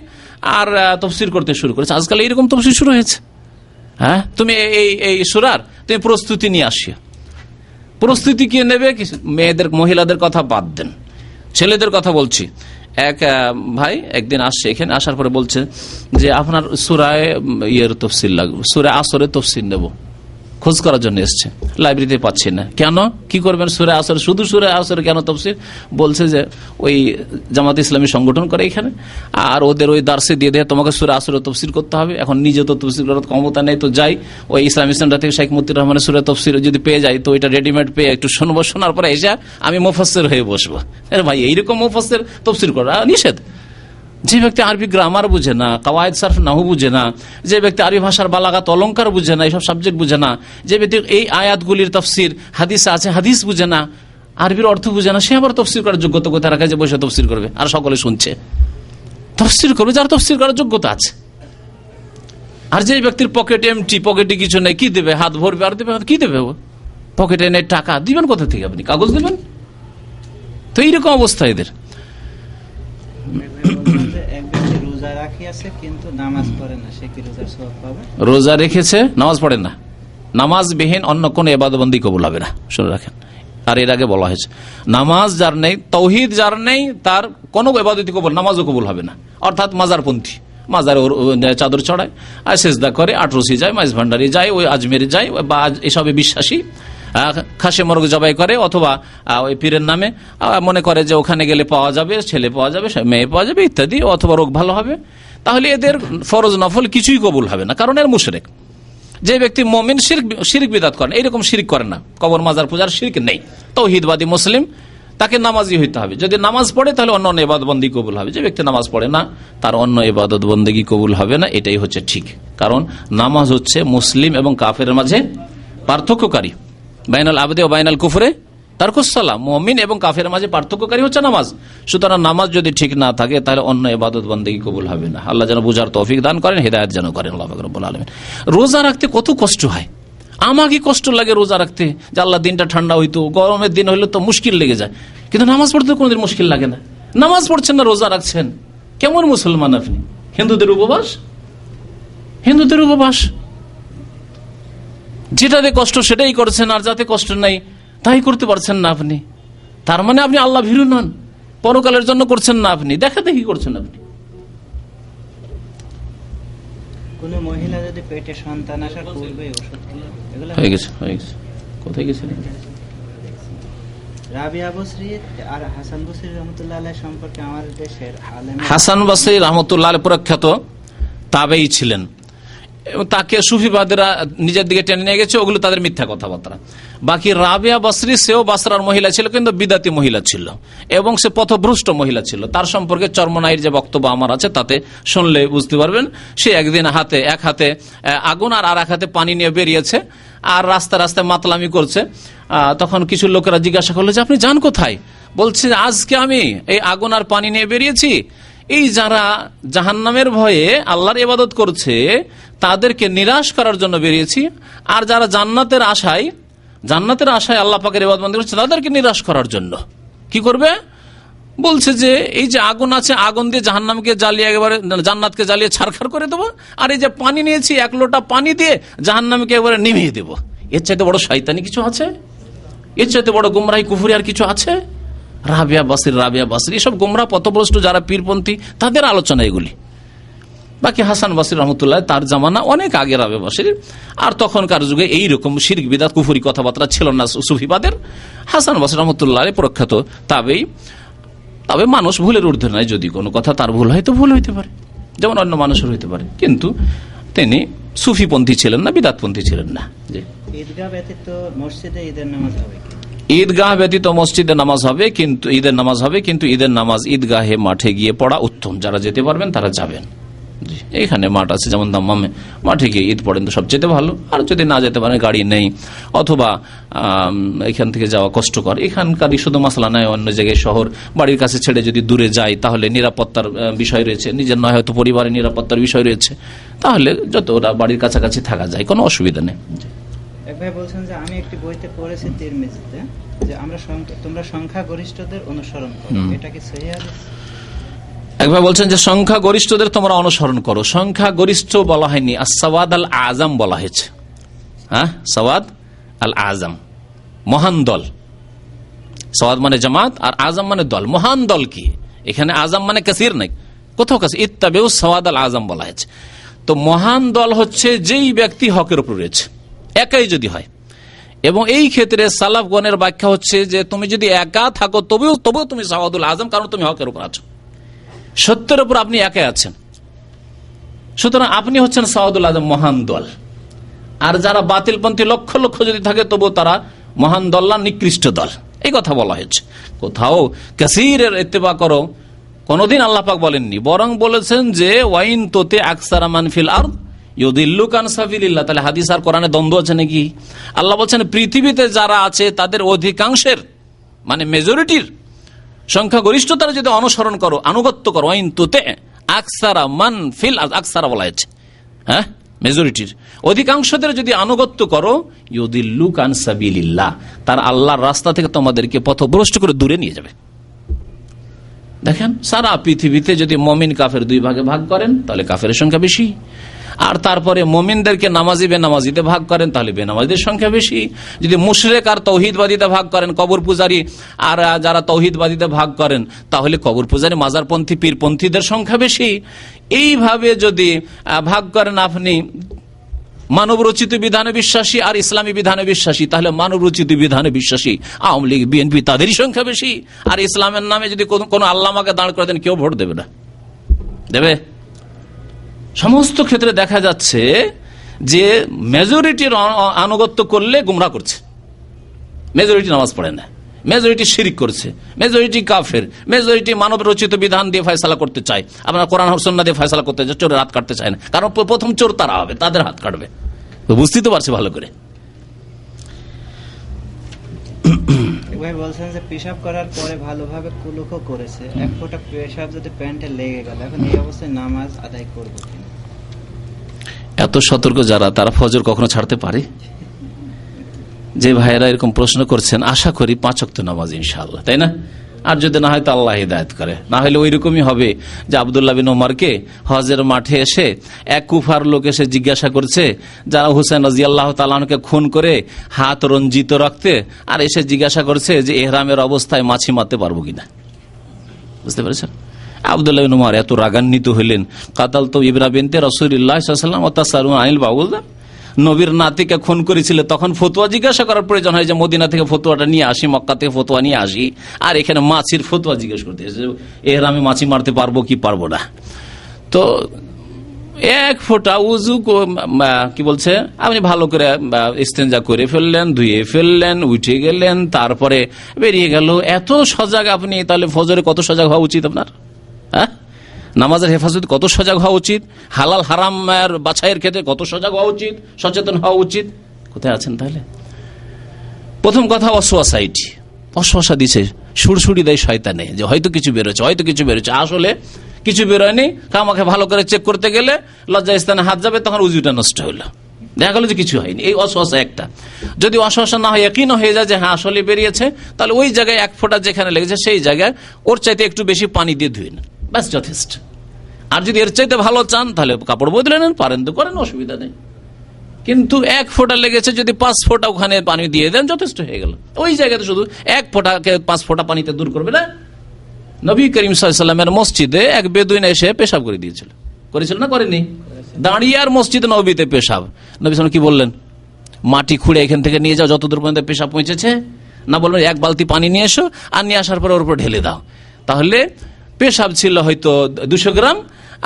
আর তাফসীর করতে শুরু করেছে। আজকাল এইরকম তাফসীর শুরু হয়েছে। হ্যাঁ, তুমি এই সূরার তুমি প্রস্তুতি নিয়ে আসিয়া, প্রস্তুতি কে নেবে? মেয়েদের মহিলাদের কথা বাদ দেন, ছেলেদের কথা বলছি। এক ভাই একদিন আসছে, এখানে আসার পরে বলছে যে আপনার সূরায়ে তাফসীর লাগবে, সূরা আসরের তাফসীর নেব, খোঁজ করার জন্য এসছে, লাইব্রেরিতে পাচ্ছি না। কেন, কি করবেন সূরা আসর, শুধু সূরা আসর কেন তাফসীর? বলছে যে ওই জামাত ইসলামী সংগঠন করে এখানে, আর ওদের ওই দার্সে দিয়ে দেয় তোমাকে সূরা আসরের তাফসীর করতে হবে। এখন নিজে তো তাফসীর করার ক্ষমতা নেই, তো যাই ওই ইসলামী সেন্টার থেকে শেখ মতিউর রহমানের সূরা তাফসীর যদি পেয়ে যাই, তো এটা রেডিমেড পেয়ে একটু শুনবো, শোনার পরে এসে আমি মুফাসসির হয়ে বসবো। আরে ভাই, এইরকম মুফাসসির তাফসীর করা নিষেধ। যে ব্যক্তি আরবি গ্রামার বুঝে না, কাওয়ায়েদ সারফ নাহু বুঝে না, যে ব্যক্তি আরবি ভাষার বালাগাত অলংকার বুঝে না, এইসব সাবজেক্ট বুঝে না, যে ব্যক্তি এই আয়াতগুলির তাফসীর হাদিস আছে হাদিস বুঝে না, আরবির অর্থ বুঝে না, সে আবার তাফসীর করার যোগ্যতা কোথায় রাখে যে বসে তাফসীর করবে আর সকলে শুনছে? তাফসীর করবে যার তাফসীর করার যোগ্যতা আছে। আর যে ব্যক্তির পকেট এমটি, পকেটে কিছু নেই, কি দেবে? হাত ভরবে আর দেবে, কি দেবে? পকেটে নেই টাকা, দিবেন কোথা থেকে? আপনি কাগজ দেবেন? তো এইরকম অবস্থা এদের। রোজা রেখেছে, নামাজ পড়ে না, নামাজ বিহীন অন্য কোন ইবাদতবন্দি কবুল হবে না, শুনে রাখেন। আর এর আগে বলা হয়েছে নামাজ যার নেই, তাওহীদ যার নেই, তার কোনো ইবাদতই কবুল, নামাজও কবুল হবে না। অর্থাৎ মাজারপন্থী, মাজারে চাদর চড়ায় আর সেজদা করে, আটরসি যায়, মাইজ ভান্ডারি যায়, ওই আজমেরে যায়, বা এসবে বিশ্বাসী, খাসি মোরগ জবাই করে, অথবা ওই পীরের নামে মনে করে যে ওখানে গেলে পাওয়া যাবে, ছেলে পাওয়া যাবে, মেয়ে পাওয়া যাবে ইত্যাদি, অথবা রোগ ভালো হবে। তাহলে এদের ফরজ নফল কিছুই কবুল হবে না, কারণ এর মুশরিক। যে ব্যক্তি মুমিন শিরক বিদআত করেন, এইরকম শিরক করেন না, কবর মাজার পূজার শিরক নেই, তাওহীদবাদী মুসলিম, তাকে নামাজি হইতে হবে। যদি নামাজ পড়ে তাহলে অন্য ইবাদত বন্দি কবুল হবে। যে ব্যক্তি নামাজ পড়ে না, তার অন্য ইবাদত বন্দেগী কবুল হবে না, এটাই হচ্ছে ঠিক। কারণ নামাজ হচ্ছে মুসলিম এবং কাফেরের মাঝে পার্থক্যকারী, বাইনাল আবদে ও বাইনাল কুফরে তারকুস সালাম, মুমিন এবং কাফের মাঝে পার্থক্যকারী হচ্ছে নামাজ। সুতরাং নামাজ যদি ঠিক না থাকে তাহলে অন্য ইবাদত বন্দেগী কবুল হবে না। আল্লাহ যেন বুঝার তৌফিক দান করেন, হিদায়াত যেন করেন আল্লাহ পাক রব্বুল আলামিন। রোজা রাখতে কত কষ্ট হয়, আমাকে কষ্ট লাগে রোজা রাখতে, যে আল্লাহ দিনটা ঠান্ডা হইতো, গরমের দিন হইলে তো মুশকিল লেগে যায়, কিন্তু নামাজ পড়তে কোনোদিন মুশকিল লাগে না। নামাজ পড়ছেন না, রোজা রাখছেন, কেমন মুসলমান আপনি? হিন্দুদের উপবাস, হিন্দুদের উপবাস, যেটাতে কষ্ট সেটাই করছেন, আর যাতে কষ্ট নাই তাই করতে পারছেন না আপনি। তার মানে আপনি আল্লাহ ভীরু নন, পরকালের জন্য করছেন না, আপনি দেখা দেখি করছেন। আপনি কোন মহিলা যদি পেটে সন্তান আসার পূর্বে ওষুধ খেলে, এগুলো হয়ে গেছে, হয়ে গেছে। কোথায় গেছিলেন? রাবিয়া বসরি আর হাসান বসরি রহমাতুল্লাহ আলাইহি সম্পর্কে আমাদের দেশের আলেম হাসান বসরি রহমাতুল্লাহ আলাইহি প্রখ্যাত তাবেঈ ছিলেন, তাকে সুফিবাদীরা নিজের দিকে টেনে নিয়ে গেছে, ওগুলো তাদের মিথ্যা কথাবার্তা। বাকি রাবিয়া বসরি, সেও বাসরার মহিলা ছিল, কিন্তু বিদাতি মহিলা ছিল এবং সে পথভ্রষ্ট মহিলা ছিল। তার সম্পর্কে চরমনাইয়ের যে বক্তব্য আমার আছে তাতে শুনলে বুঝতে পারবেন। সে একদিন এক হাতে আগুন আর এক হাতে পানি নিয়ে বেরিয়েছে, আর রাস্তায় রাস্তায় মাতলামি করছে। তখন কিছু লোকেরা জিজ্ঞাসা করলো যে আপনি যান কোথায়? বলছে আজকে আমি এই আগুন আর পানি নিয়ে বেরিয়েছি, এই যারা জাহান্নামের ভয়ে আল্লাহর ইবাদত করছে তাদেরকে নিরাশ করার জন্য বেরিয়েছি, আর যারা জান্নাতের আশায় আল্লাহ পাকের ইবাদত বন্দেগী করছে তাদেরকে নিরাশ করার জন্য। কি করবে? বলছে যে এই যে আগুন আছে, আগুন দিয়ে জাহান্নামকে জ্বালিয়ে একেবারে জান্নাতকে জ্বালিয়ে ছারখার করে দেবো, আর এই যে পানি নিয়েছি এক লোটা পানি দিয়ে জাহান্নামকে একেবারে নিভিয়ে দেবো। এর চাইতে বড় শয়তানি কিছু আছে? এর চাইতে বড় গুমরাহি কুফরি আর কিছু আছে? রাবিয়া বাসরি এসব গুমরাহ পথভ্রষ্ট যারা পীরপন্থী, তাদের আলোচনা এগুলি। বাকি হাসান বসরি রহমতুল্লাহ তার জামানা অনেক আগে রাবিয়া বাসরির, আর তখনকার যুগে এইরকম শিরক বিদআত কুফরি কথাবার্তা ছিল না সুফিবাদের। হাসান বসরি রহমতুল্লাহ প্রখ্যাত তাবেই। তবে মানুষ ভুলের ঊর্ধ্বে নয়, যদি কোনো কথা তার ভুল হয় তো ভুল হইতে পারে, যেমন অন্য মানুষের হইতে পারে, কিন্তু তিনি সুফিপন্থী ছিলেন না, বিদআতপন্থী ছিলেন না। ঈদগাহ ব্যতীত মসজিদে ঈদের নামাজ হবে কি? ঈদগাহ ব্যতীত মসজিদে নামাজ হবে, কিন্তু ঈদের নামাজ হবে, কিন্তু ঈদের নামাজ ঈদগাহে মাঠে গিয়ে পড়া উত্তম। যারা যেতে পারবেন তারা যাবেন। এইখানে মাঠ আছে, যেমন দাম্মামে, মাঠে গিয়ে ঈদ পড়েন তো সবচেয়ে ভালো। আর যদি না যেতে পারেন, গাড়ি নেই অথবা এখান থেকে যাওয়া কষ্টকর, এখানকারই শুধু মাসলা নয়, অন্য জায়গায় শহর বাড়ির কাছে ছেড়ে যদি দূরে যায় তাহলে নিরাপত্তার বিষয় রয়েছে, নিজের নয় হয়তো পরিবারের নিরাপত্তার বিষয় রয়েছে, তাহলে যত ওরা বাড়ির কাছাকাছি থাকা যায় কোনো অসুবিধা নেই। এক ভাই বলছেন যে আমি একটি বইতে পড়েছি তিরমিজিতে যে তোমরা সংখ্যাগরিষ্ঠদের অনুসরণ করো, এটা কি সহিহ হাদিস? একবার বলছেন যে সংখ্যা গরিষ্ঠদের তোমরা অনুসরণ করো। সংখ্যা গরিষ্ঠ বলা হয়নি, সাওয়াদ আল আজম বলা হয়েছে। হ্যাঁ, সাওয়াদ আল আজম, মহান দল। সাওয়াদ মানে জামাত আর আজম মানে দল। মহান দল কি? এখানে আজম মানে কাসির নাই, কোথাও কাসির। ইত্তাবিউ সাওয়াদ আল আজম বলা হয়েছে। তো মহান দল হচ্ছে যেই ব্যক্তি হকের উপর রয়েছে, একাই যদি হয়। এবং এই ক্ষেত্রে সালাফগণের ব্যাখ্যা হচ্ছে যে তুমি যদি একা থাকো তবেও তুমি সাওয়াদুল আজম, কারণ তুমি হকের উপর আছো, সত্যের উপর আপনি একাই আছেন। সুতরাং আপনি হচ্ছেন সাওয়াদুল আজম, মহান দল। আর যারা বাতিলপন্থী লক্ষ লক্ষ যদি থাকে তবুও তারা মহান দল না, নিকৃষ্ট দল, এই কথা বলা হয়েছে। কোথাও কাসীরের ইত্তেবা করো কোনদিন আল্লাহ পাক বলেননি, বরং বলেছেন যে ওয়াইন তোতে আকসারা মান ফিল আরদ ইউদিল্লুকা আন সাবিলিল্লাহ। তাহলে হাদিস আর কোরআনে দ্বন্দ্ব আছে নাকি? আল্লাহ বলছেন পৃথিবীতে যারা আছে তাদের অধিকাংশের, মানে মেজরিটির, সংখ্যাগরিষ্ঠতার যদি অনুসরণ করো, আনুগত্য করো, ওয়াইন তোতে আকসারা মান ফিল আরদ, আকসারা বলা হয়েছে, হ্যাঁ, মেজরিটির, অধিকাংশদের যদি আনুগত্য করো, ইউদিল্লুকা আন সাবিলিল্লাহ, তার আল্লাহর রাস্তা থেকে তোমাদেরকে পথভ্রষ্ট করে দূরে নিয়ে যাবে। দেখেন, সারা পৃথিবীতে যদি মমিন কাফের দুই ভাগে ভাগ করেন তাহলে কাফের সংখ্যা বেশি, আর তারপরে মমিনদেরকে নামাজি বেনামাজিতে ভাগ করেন তাহলে বেনামাজিদের সংখ্যা বেশি। যদি মুশরিক আর তৌহিদবাদীতে ভাগ করেন, কবর পূজারী আর যারা তৌহিদবাদীতে ভাগ করেন, তাহলে কবর পূজারী, মাজারপন্থী, পীরপন্থীদের সংখ্যা বেশি। এইভাবে যদি ভাগ করেন আপনি মানব রচিত বিধানে বিশ্বাসী আর ইসলামী বিধানে বিশ্বাসী, তাহলে মানব রচিত বিধানে বিশ্বাসী আওয়ামী লীগ, বিএনপি, তাদেরই সংখ্যা বেশি। আর ইসলামের নামে যদি কোনো আল্লামাকে দাঁড় করে দেন, কেউ ভোট দেবে না, দেবে? সমস্ত ক্ষেত্রে দেখা যাচ্ছে যে মেজরিটির আনুগত্য করলে গুমরাহ করছে, মেজরিটি নামাজ পড়ে না, মেজরিটি শিরিক করছে, মেজরিটি কাফের, মেজরিটি মানব রচিত বিধান দিয়ে ফয়সালা করতে চায়, আপনার কোরআন সুন্নাহ দিয়ে ফয়সালা করতে চায়, চোরের হাত কাটতে চায় না, কারণ প্রথম চোর তারা হবে, তাদের হাত কাটবে। বুঝতে তো পারছে ভালো করে। ভাই বলছেন যে পেশাব করার পরে ভালোভাবে কুলুকও করেছে, এক ফোঁটা পেশাব যদি প্যান্টে লেগে গেল, এখন এই অবস্থায় নামাজ আদায় করব কিনা? এত সতর্ক যারা, তারা ফজর কখনো ছাড়তে পারে? যে ভাইয়েরা এরকম প্রশ্ন করছেন, আশা করি 5 ওয়াক্ত নামাজ ইনশাআল্লাহ, তাই না? আর যদি না হয় তো আল্লাহ হিদায়াত করে, না হলে ওই রকমই হবে যে আব্দুল্লাহ বিন ওমরকে হজের মাঠে এসে এক কুফার লোক এসে জিজ্ঞাসা করছে, যারা হুসেন রাদিয়াল্লাহু তাআলা আনহুকে খুন করে হাত রঞ্জিত রাখতে, আর এসে জিজ্ঞাসা করছে যে ইহরামের অবস্থায় মাছি মারতে পারবো কিনা। বুঝতে পেরেছেন? আব্দুল্লাহ বিন ওমর এত রাগান্বিত হইলেন, কাতাল তো ইবরা বিনতে রাসূলুল্লাহ সাল্লাল্লাহু আলাইহি ওয়াসাল্লাম ওয়া তাসারুন আনিল বাউল, নবীর নাতিকে খুন করেছিল, তখন ফতোয়া জিজ্ঞাসা করার প্রয়োজন হয় যে মদিনা থেকে ফতোয়াটা নিয়ে আসি, মক্কা থেকে ফতোয়া নিয়ে আসি, আর এখানে মাছির ফতোয়া জিজ্ঞেস করতে এহরামে মাছি মারতে পারবো কি পারবো না। তো এক ফোঁটা উজু কি বলছে, আপনি ভালো করে ইস্তেঞ্জা করে ফেললেন, ধুয়ে ফেললেন, উঠে গেলেন, তারপরে বেরিয়ে গেল। এত সজাগ আপনি, তাহলে ফজরে কত সজাগ হওয়া উচিত আপনার? হ্যাঁ, নামাজের হেফাজত কত সজাগ হওয়া উচিত, হালাল হারামের বাছাইয়ের ক্ষেত্রে কত সজাগ হওয়া উচিত, সচেতন হওয়া উচিত। কোথায় আছেন তাহলে? প্রথম কথা অসওয়াসাইটি, অসওয়াসা দিছে, সুরসুরি দেয় শয়তানে যে হয়তো কিছু বেরোচ্ছে, হয়তো কিছু বেরোচ্ছে, আসলে কিছু বেরোয়নি। আমাকে ভালো করে চেক করতে গেলে লজ্জা স্থানে হাত যাবে, তখন উজুটা নষ্ট হইলো, দেখা গেল যে কিছু হয়নি। এই অসওয়াসা একটা। যদি অসওয়াসা না হয়, ইয়াকিন হয়ে যায় যে হ্যাঁ আসলে বেরিয়েছে, তাহলে ওই জায়গায় এক ফোঁটা যেখানে লেগেছে সেই জায়গায় ওর চাইতে একটু বেশি পানি দিয়ে ধুয়ে নেন, ব্যাস যথেষ্ট। আর যদি এর চাইতে ভালো চান তাহলে কাপড় বদলে নেন, পারেন তো করেন, অসুবিধা নেই। কিন্তু 1 ফোঁটা লেগেছে, যদি 5 ফোঁটা ওখানে পানি দিয়ে দেন যথেষ্ট হয়ে গেল। ওই জায়গাতে শুধু 1 ফোঁটাকে 5 ফোঁটা পানিতে দূর করবে না। নবী করিম সাল্লাল্লাহু আলাইহি ওয়াসাল্লামের মসজিদে এক বেদুইন এসে পেশাব করে দিয়েছিল, করেছিল না করেনি? দাঁড়িয়ে আর মসজিদে নববীতে পেশাব। নবী সাল্লাল্লাহু আলাইহি ওয়াসাল্লাম কি বললেন? মাটি খুঁড়ে এখান থেকে নিয়ে যাও যতদূর পর্যন্ত পেশাব পৌঁছেছে, না বলবেন 1 বালতি পানি নিয়ে এসো আর নিয়ে আসার পর ওর উপর ঢেলে দাও। তাহলে পেশাব ছিল হয়তো 200 গ্রাম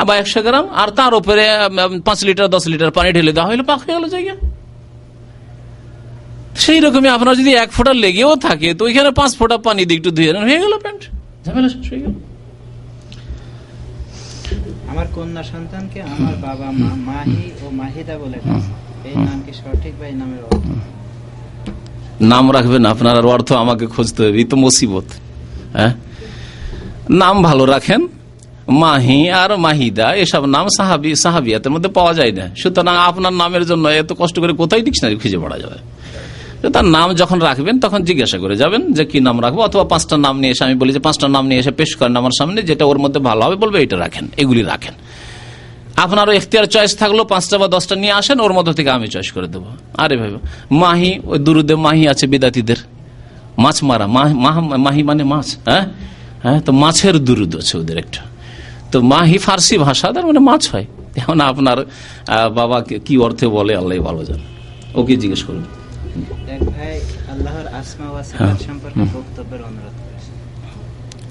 বা 100 গ্রাম, আর তার উপরে 5 লিটার 10 লিটার পানি ঢেলে দেওয়া হইলে পাক হয়ে গেল জায়গা। সেই রকমই আপনার যদি 1 ফোঁটা লেগেও থাকে তো ওইখানে 5 ফোঁটা পানি দিয়ে একটু ধুয়ে নেন, হয়ে গেল প্যান্ট, ঝামেলা শেষ হয়ে গেল। আমার কন্যা সন্তানকে আমার বাবা মা মাহি ও মাহিদা বলে ডাকে, এই নাম কি সঠিক বা এই নামের অর্থ? নাম রাখবেন আপনার, আর অর্থ আমাকে খুঁজতে হবে, এই তো মুসিবত। হ্যাঁ, নাম ভালো রাখেন। মাহি আর মাহিদা এসব নাম সাহাবিয়াতের মধ্যে পাওয়া যায় না, সুতরাং আপনার নামের জন্য এত কষ্ট করে কোথায় ডিকশনারি খুঁজে পড়া যাবে? তার নাম যখন রাখবেন তখন জিজ্ঞাসা করে যাবেন যে কি নাম রাখবো, অথবা 5টা নাম নিয়ে এসে, আমি বলি যে 5টা নাম নিয়ে এসে পেশ করেন আমার সামনে, যেটা ওর মধ্যে ভালো হবে বলবে এটা রাখেন, এগুলি রাখেন। আপনারও এখতিয়ার চয়েস থাকলো 5টা বা 10টা নিয়ে আসেন, ওর মধ্যে থেকে আমি চয়েস করে দেবো। আরে ভাই, মাহি, ওই দুরুদে মাহি আছে বিদাতিদের, মাছ মারা, মাহি মানে মাছ। হ্যাঁ হ্যাঁ, তো মাছের দুরুদ আছে ওদের একটা, তো মাহি ফার্সি ভাষা, তার মানে মাছ হয়। এখন আপনার বাবা কি অর্থে বলে আল্লাহ ভালো জানে, ওকে জিজ্ঞেস করুন। এক ভাই আল্লাহর আসমা ওয়া সিফাত সম্পর্কে বক্তব্যের অনুরোধ করেছেন।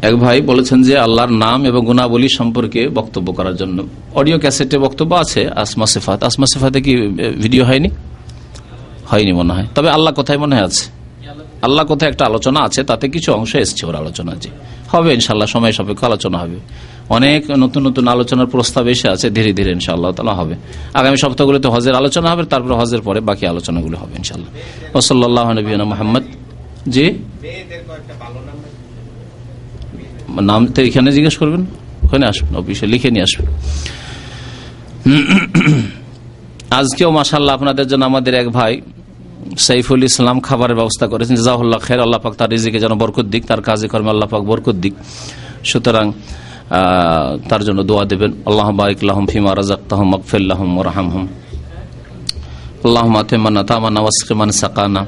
এক ভাই বলেছেন যে আল্লাহর নাম এবং গুণাবলী সম্পর্কে বক্তব্য করার জন্য। অডিও ক্যাসেটে বক্তব্য আছে আসমা সিফাত। আসমা সিফাতে কি ভিডিও হয়নি? হয়নি মনে হয়। তবে আল্লাহ কোথায় মনে হয় আছে, আল্লাহ কোথায় একটা আলোচনা আছে, তাতে কিছু অংশ এসছে ওর আলোচনা, যে হবে ইনশাল্লাহ, সময় সাপেক্ষ আলোচনা হবে। অনেক নতুন নতুন আলোচনার প্রস্তাব এসে আছে, ধীরে ধীরে ইনশাআল্লাহ তাআলা হবে। আগামী সপ্তাহগুলোতে হজের আলোচনা হবে, তারপর হজের পরে বাকি আলোচনাগুলো হবে ইনশাআল্লাহ। ওয়া সাল্লাল্লাহু আলা নবিয়িনা মুহাম্মদ। জি, নাম তো এখানে জিজ্ঞেস করবেন, ওখানে আসবেন, অফিসে লিখে নিয়ে আসবেন। আজকেও মাশাআল্লাহ আপনাদের জন্য আমাদের এক ভাই সাইফুল ইসলাম খাবারের ব্যবস্থা করেছেন, জাযাকাল্লাহ খাইর। আল্লাহ পাক তার রিজিকে যেন বরকত দিক, তার কাজে কর্মে আল্লাহ পাক বরকত দিক। সুতরাং তার জন্য দোয়া দেবেন। আল্লাহুম্মা বারিক লাহুম ফিমা রাযাকতাহুম ওয়াগফির লাহুম ওয়ারহামহুম। আল্লাহুম্মা আতিমান আতামানা ওয়াসকি মান সাকানা।